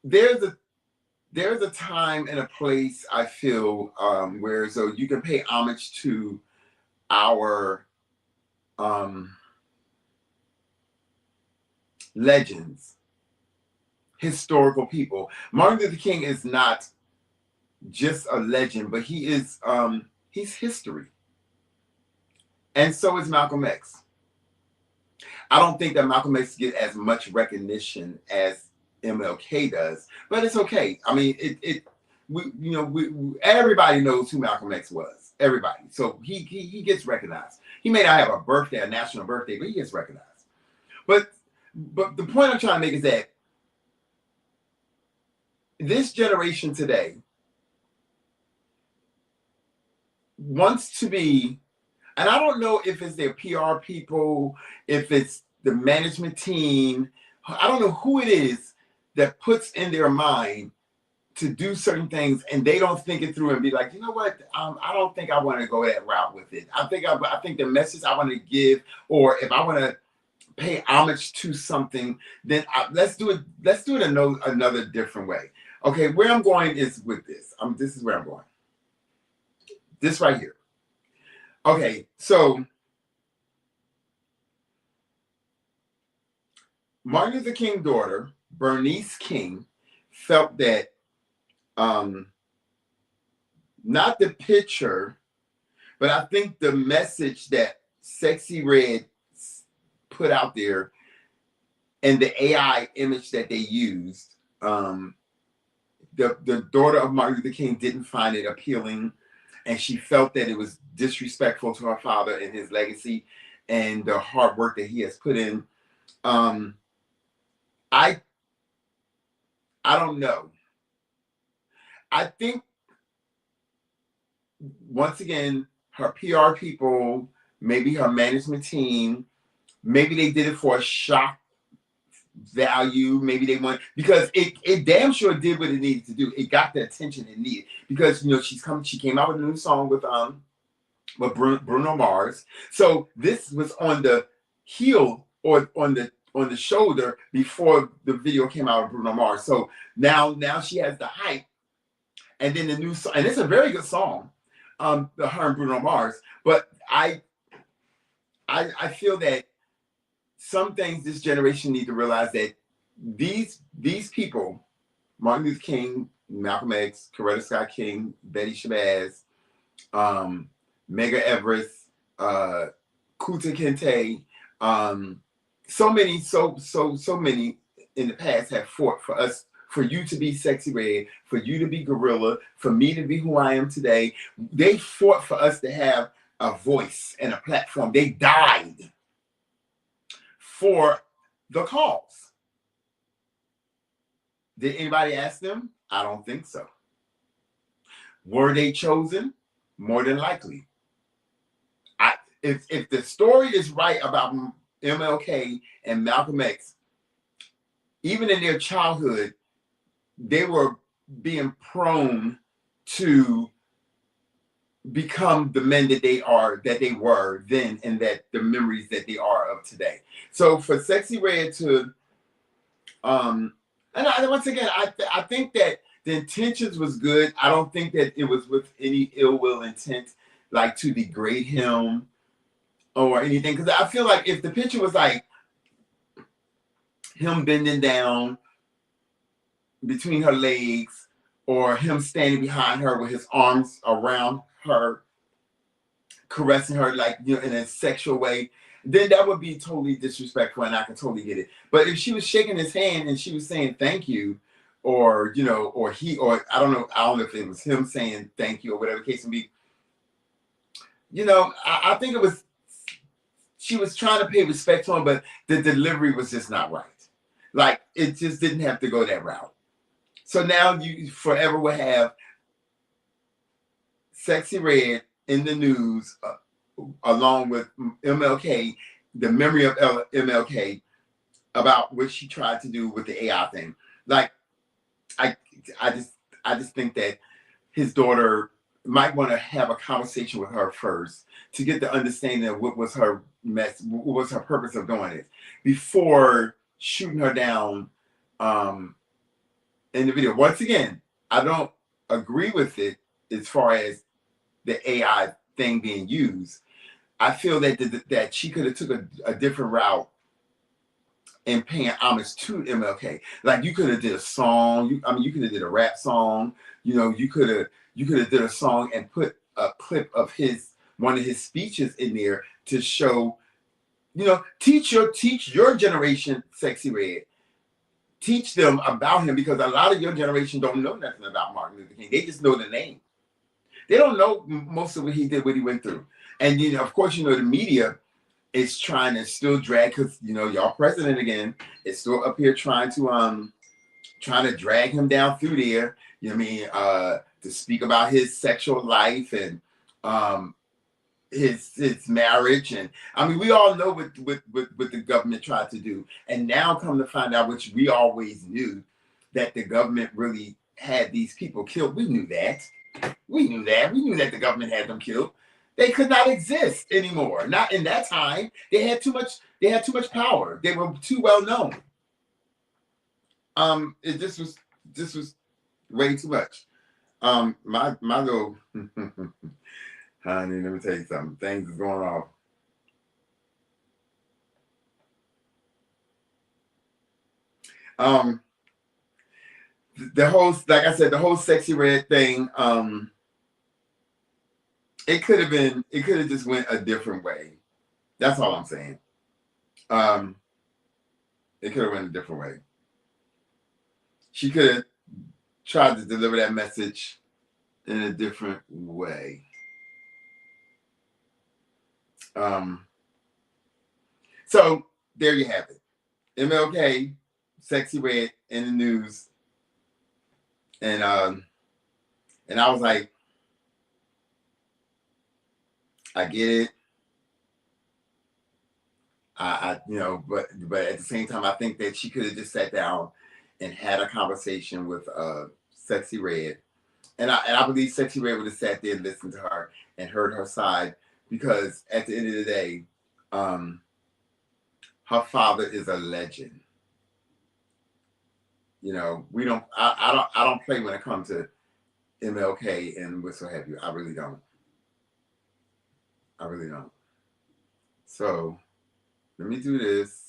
there's a time and a place, I feel, where so you can pay homage to our legends, historical people. Martin Luther King is not just a legend, but he is he's history. And so is Malcolm X. I don't think that Malcolm X gets as much recognition as MLK does, but it's okay. I mean, everybody knows who Malcolm X was. Everybody. So he gets recognized. He may not have a birthday, a national birthday, but he gets recognized. But the point I'm trying to make is that this generation today wants to be, and I don't know if it's their PR people, if it's the management team, I don't know who it is that puts in their mind to do certain things and they don't think it through and be like, you know what, I don't think I want to go that route with it. I think the message I want to give, or if I want to pay homage to something, then let's do it another different way. Okay, where I'm going is with this. This is where I'm going. This right here. Okay, so Martin Luther King's daughter, Bernice King, felt that not the picture, but I think the message that Sexy Red put out there and the AI image that they used, the daughter of Martin Luther King didn't find it appealing, and she felt that it was disrespectful to her father and his legacy and the hard work that he has put in. I don't know. I think, once again, her PR people, maybe her management team, maybe they did it for a shock value. Maybe they want, because it damn sure did what it needed to do. It got the attention it needed because she came out with a new song with Bruno Mars. So this was on the heel or on the shoulder before the video came out with Bruno Mars. So now she has the hype, and then the new song, and it's a very good song, her and Bruno Mars. But I feel that some things this generation need to realize that these people, Martin Luther King, Malcolm X, Coretta Scott King, Betty Shabazz, Medgar Evers, Kunta Kinte, so many in the past have fought for us, for you to be Sexy Red, for you to be Gorilla, for me to be who I am today. They fought for us to have a voice and a platform. They died for the cause. Did anybody ask them? I don't think so. Were they chosen? More than likely. If the story is right about MLK and Malcolm X, even in their childhood, they were being prone to become the men that they were then, and that the memories that they are of today. So for Sexy Red to, once again, I think that the intentions was good. I don't think that it was with any ill will intent, like to degrade him or anything. Because I feel like if the picture was like him bending down between her legs, or him standing behind her with his arms around her, caressing her like, in a sexual way, then that would be totally disrespectful, and I can totally get it. But if she was shaking his hand and she was saying thank you, or I don't know if it was him saying thank you or whatever the case may be, I think it was, she was trying to pay respect to him, but the delivery was just not right. Like, it just didn't have to go that route. So now you forever will have Sexy Red in the news along with MLK, the memory of MLK, about what she tried to do with the AI thing. Like, I, I just, I just think that his daughter might want to have a conversation with her first to get the understanding of what was her what was her purpose of doing it, before shooting her down in the video. Once again, I don't agree with it as far as the AI thing being used. I feel that she could have took a different route and paying homage to MLK. Like, you could have did a song. You could have did a rap song. You could have did a song and put a clip of one of his speeches in there to show. Teach your generation, Sexy Red. Teach them about him, because a lot of your generation don't know nothing about Martin Luther King. They just know the name. They don't know most of what he did, what he went through. And of course, the media is trying to still drag, because y'all president again is still up here trying to drag him down through there. To speak about his sexual life and his marriage, and we all know what the government tried to do, and now come to find out, which we always knew, that the government really had these people killed. We knew that. We knew that the government had them killed. They could not exist anymore. Not in that time. They had too much power. They were too well known. It just was way too much. My little honey, let me tell you something. Things is going off. The whole, like I said, the whole Sexy Red thing, it could have just went a different way. That's all I'm saying. It could have went a different way. She could have tried to deliver that message in a different way. So there you have it. MLK, Sexy Red in the news. And I was like, I get it. But at the same time, I think that she could have just sat down and had a conversation with Sexy Red. And I believe Sexy Red would have sat there and listened to her and heard her side, because at the end of the day, her father is a legend. We don't. I don't play when it comes to MLK and what so have you. I really don't. So let me do this.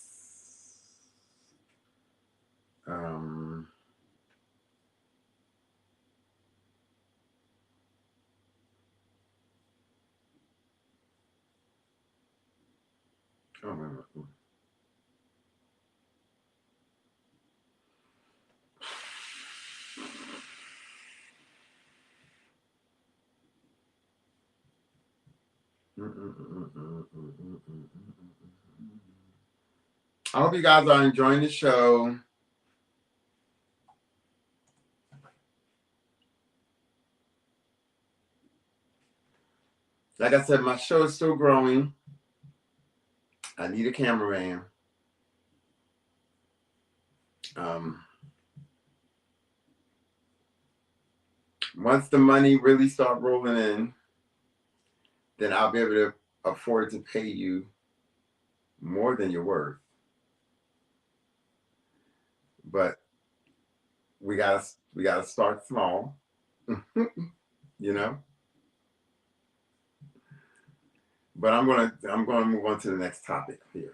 Oh, remember. I hope you guys are enjoying the show. Like I said, my show is still growing. I need a cameraman. Once the money really start rolling in, then I'll be able to afford to pay you more than you're worth. But we gotta start small. But I'm gonna move on to the next topic here.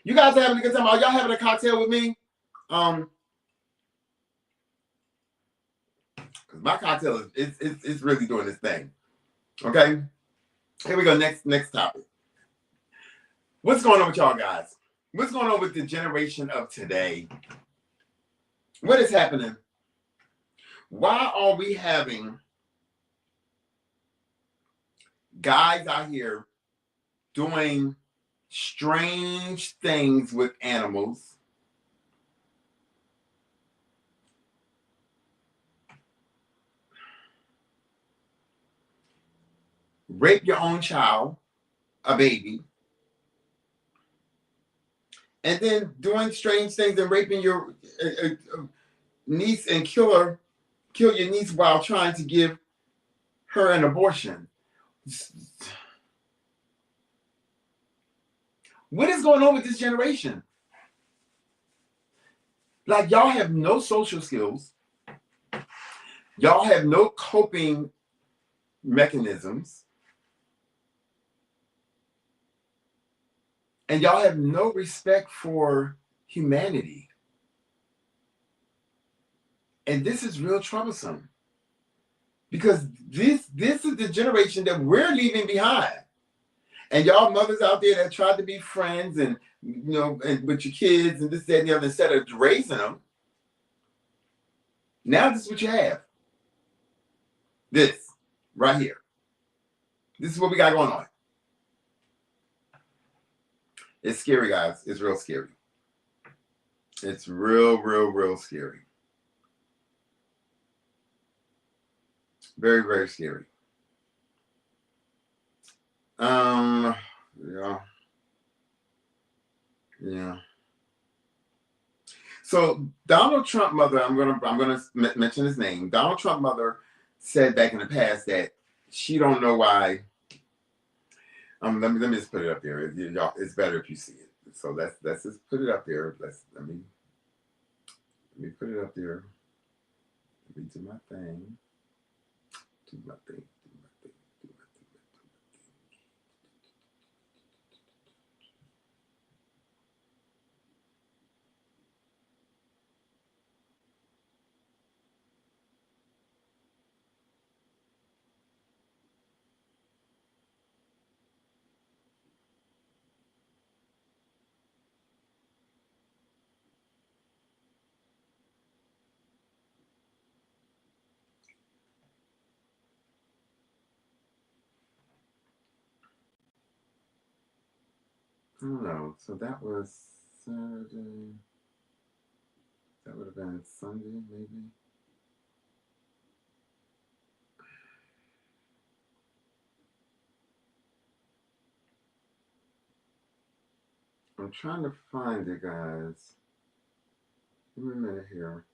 You guys are having a good time? Are y'all having a cocktail with me? Because my cocktail is really doing this thing. Okay, here we go. Next topic. What's going on with y'all guys? What's going on with the generation of today? What is happening? Why are we having guys out here doing strange things with animals? rape your own child, a baby, and then doing strange things and raping your niece and kill your niece while trying to give her an abortion. What is going on with this generation? Like, y'all have no social skills. Y'all have no coping mechanisms. And y'all have no respect for humanity. And this is real troublesome. Because this is the generation that we're leaving behind. And y'all mothers out there that tried to be friends and, and with your kids and this, that, and the other, instead of raising them, now this is what you have. This right here. This is what we got going on. It's scary, guys. It's real scary. It's real, real, real scary. Very, very scary. Yeah. Yeah. So Donald Trump mother, I'm gonna mention his name. Donald Trump mother said back in the past that she don't know why. Let me just put it up there. Y'all, it's better if you see it. So let's just put it up there. Let me put it up there. Let me do my thing. Do my thing. I don't know. So that was Saturday. That would have been Sunday, maybe. I'm trying to find it, guys. Give me a minute here.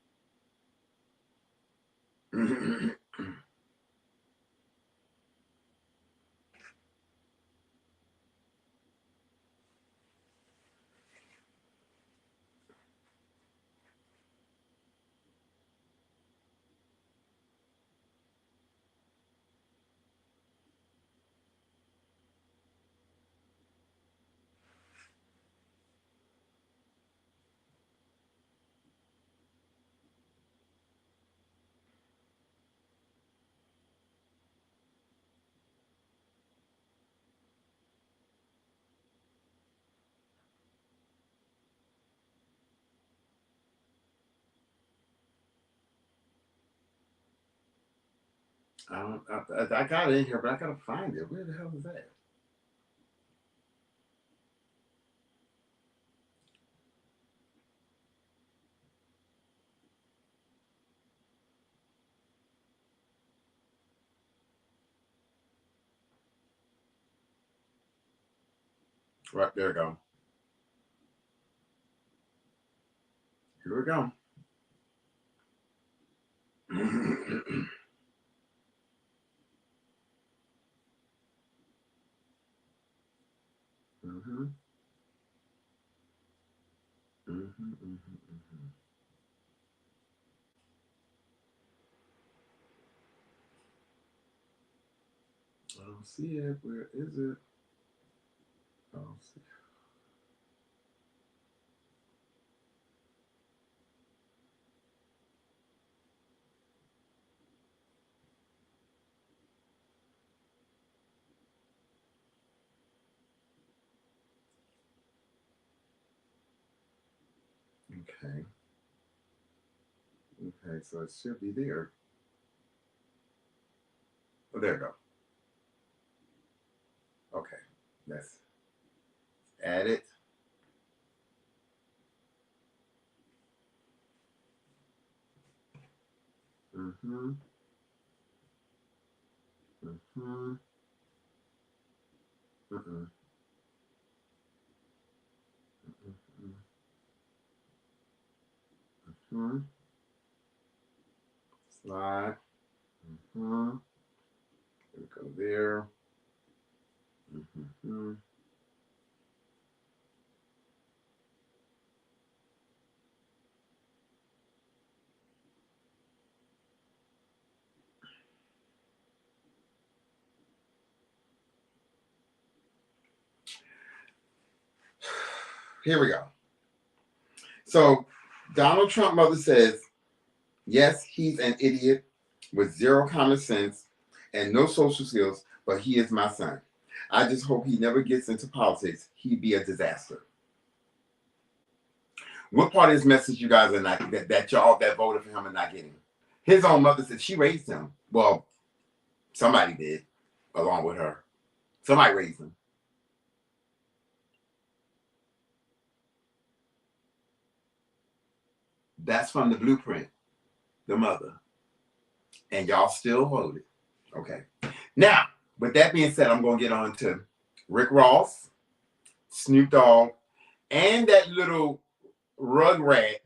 I got it in here, but I gotta find it. Where the hell is that? Right, there we go. Here we go. Mm-hmm. Mm-hmm, mm-hmm. I don't see it. Where is it? I don't see it. Okay. Okay, so it should be there. Oh, there we go. Okay. Let's add it. Mm-hmm. Mm-hmm. Mm-mm. Mm-hmm. Slide. Mm-hmm. We go there. Mm-hmm. Here we go. So Donald Trump mother says, yes, he's an idiot with zero common sense and no social skills, but he is my son. I just hope he never gets into politics. He'd be a disaster. What part of his message you guys are not that y'all that voted for him are not getting? His own mother said she raised him. Well, somebody did, along with her. Somebody raised him. That's from the blueprint, the mother. And y'all still voted. Okay. Now, with that being said, I'm going to get on to Rick Ross, Snoop Dogg, and that little rug rat,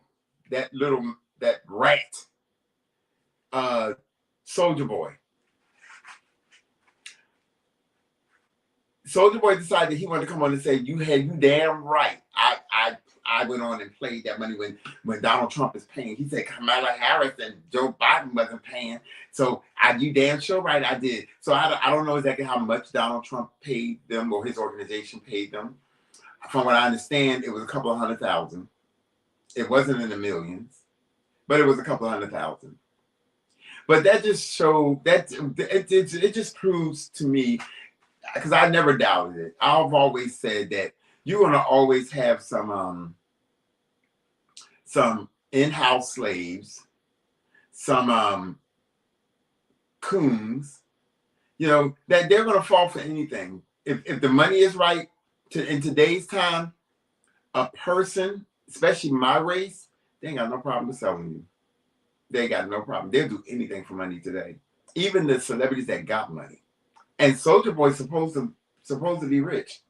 that rat, Soldier Boy. Soldier Boy decided that he wanted to come on and say, you damn right. I went on and played that money when Donald Trump is paying. He said Kamala Harris and Joe Biden wasn't paying. So you damn sure right I did. So I don't know exactly how much Donald Trump paid them or his organization paid them. From what I understand, it was a couple of $100,000. It wasn't in the millions, but it was a couple of $100,000. But that just showed that it just proves to me, because I never doubted it. I've always said that you're gonna always have some in-house slaves, some coons, that they're gonna fall for anything. If the money is right, in today's time, a person, especially my race, they ain't got no problem with selling you. They ain't got no problem. They'll do anything for money today. Even the celebrities that got money. And Soldier Boy's supposed to be rich.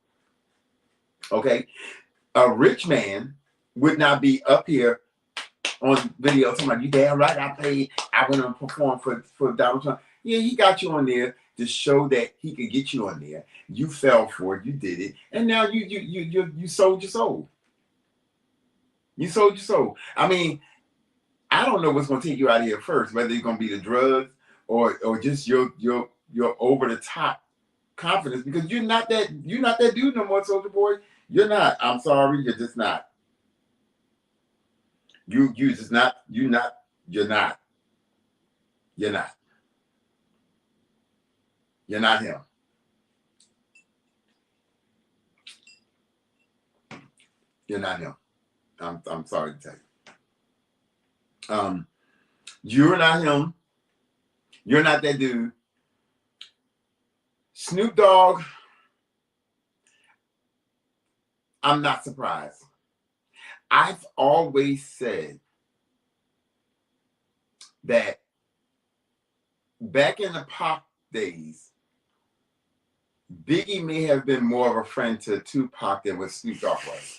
Okay? A rich man would not be up here on video talking about, you damn right I went and performed for Donald Trump. Yeah, he got you on there to show that he could get you on there. You fell for it, you did it, and now you sold your soul. You sold your soul. I mean, I don't know what's gonna take you out of here first, whether it's gonna be the drugs or just your over the top confidence, because you're not that dude no more, Soldier Boy. You're not. I'm sorry, you're just not. You just not. You're not. You're not. You're not. You're not him. You're not him. I'm sorry to tell you. You're not him. You're not that dude. Snoop Dogg, I'm not surprised. I've always said that back in the pop days, Biggie may have been more of a friend to Tupac than what Snoop Dogg was.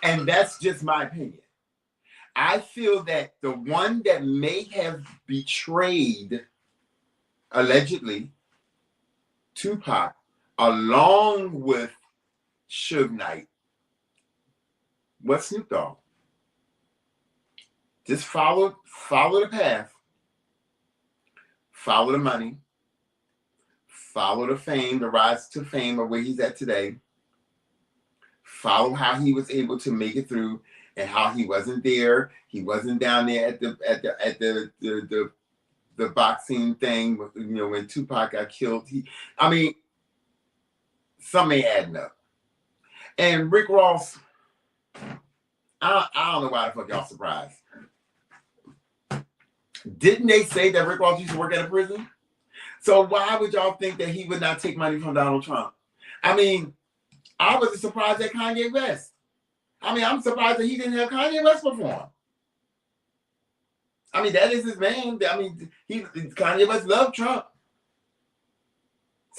And that's just my opinion. I feel that the one that may have betrayed, allegedly, Tupac, along with Suge Knight, was Snoop Dogg. Just follow the path, follow the money, follow the fame, the rise to fame of where he's at today. Follow how he was able to make it through, and how he wasn't there. He wasn't down there at the boxing thing, when Tupac got killed. Something ain't adding up. And Rick Ross, I don't know why the fuck y'all surprised. Didn't they say that Rick Ross used to work at a prison? So why would y'all think that he would not take money from Donald Trump? I wasn't surprised at Kanye West. I'm surprised that he didn't have Kanye West perform. That is his man. Kanye West loved Trump.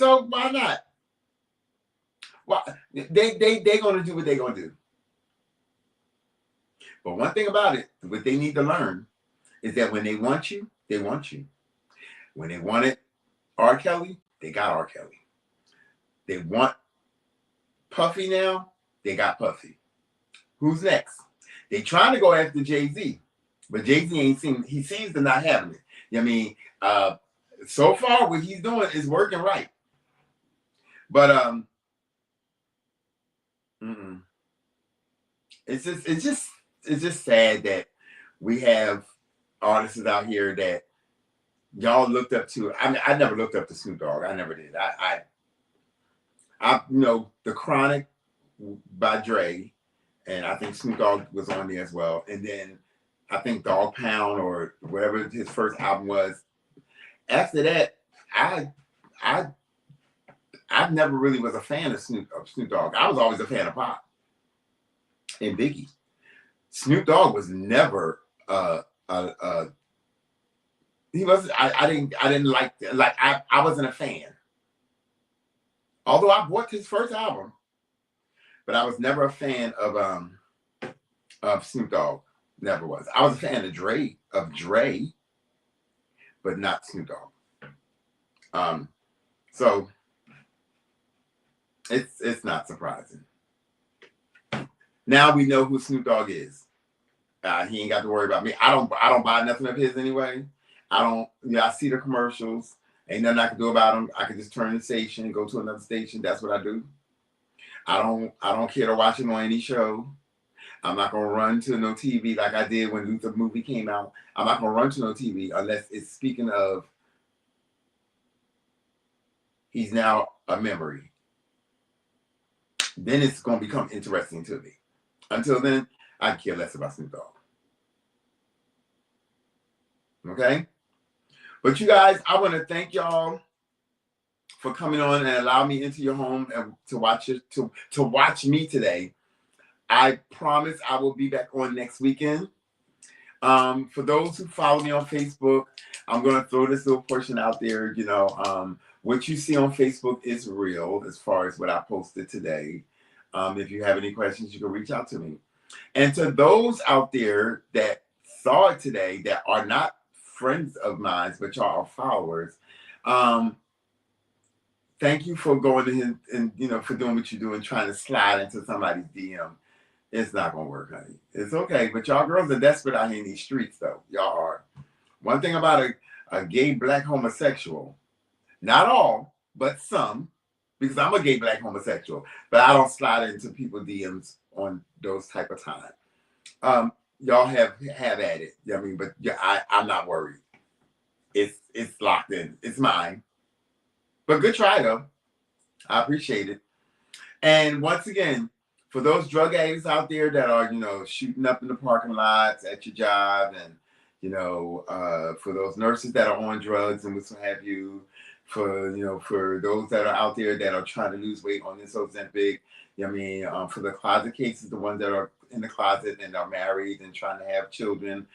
So why not? Well, they gonna do what they gonna do. But one thing about it, what they need to learn is that when they want you, they want you. When they wanted R. Kelly, they got R. Kelly. They want Puffy now, they got Puffy. Who's next? They trying to go after Jay-Z, but Jay-Z he seems to not having it. I mean, so far what he's doing is working right. But it's just sad that we have artists out here that y'all looked up to. I mean, I never looked up to Snoop Dogg. I never did. I The Chronic by Dre, and I think Snoop Dogg was on there as well. And then I think Dog Pound or whatever his first album was. After that, I never really was a fan of Snoop Dogg. I was always a fan of Pop and Biggie. Snoop Dogg was never he was I didn't like I wasn't a fan. Although I bought his first album, but I was never a fan of Snoop Dogg. Never was. I was a fan of Dre, but not Snoop Dogg. So it's not surprising. Now we know who Snoop Dogg is. He ain't got to worry about me. I don't buy nothing of his anyway. I see the commercials. Ain't nothing I can do about them. I can just turn the station and go to another station. That's what I do. I don't care to watch him on any show. I'm not gonna run to no TV like I did when Luther movie came out. I'm not gonna run to no TV unless it's speaking of he's now a memory. Then it's gonna become interesting to me. Until then, I care less about Snoop Dogg. Okay? But you guys, I want to thank y'all for coming on and allow me into your home and to watch me today. I promise I will be back on next weekend. For those who follow me on Facebook, I'm going to throw this little portion out there. What you see on Facebook is real as far as what I posted today. If you have any questions, you can reach out to me. And to those out there that saw it today that are not friends of mine, but y'all are followers, thank you for going ahead and for doing what you do and trying to slide into somebody's DM. It's not gonna work, honey. It's okay, but y'all girls are desperate out here in these streets, though. Y'all are. One thing about a gay black homosexual, not all, but some, because I'm a gay black homosexual, but I don't slide into people's DMs on those type of time. Y'all have at it. I mean, but I'm not worried. It's locked in. It's mine. But good try though. I appreciate it. And once again, for those drug addicts out there that are, shooting up in the parking lots at your job, and for those nurses that are on drugs and what have you, for those that are out there that are trying to lose weight on this Ozempic, for the closet cases, the ones that are in the closet and are married and trying to have children,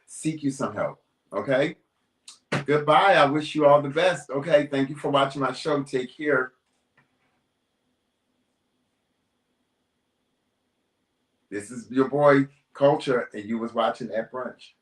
seek you some help. Okay. Goodbye. I wish you all the best. Okay. Thank you for watching my show. Take care. This is your boy Culture, and you was watching At Brunch.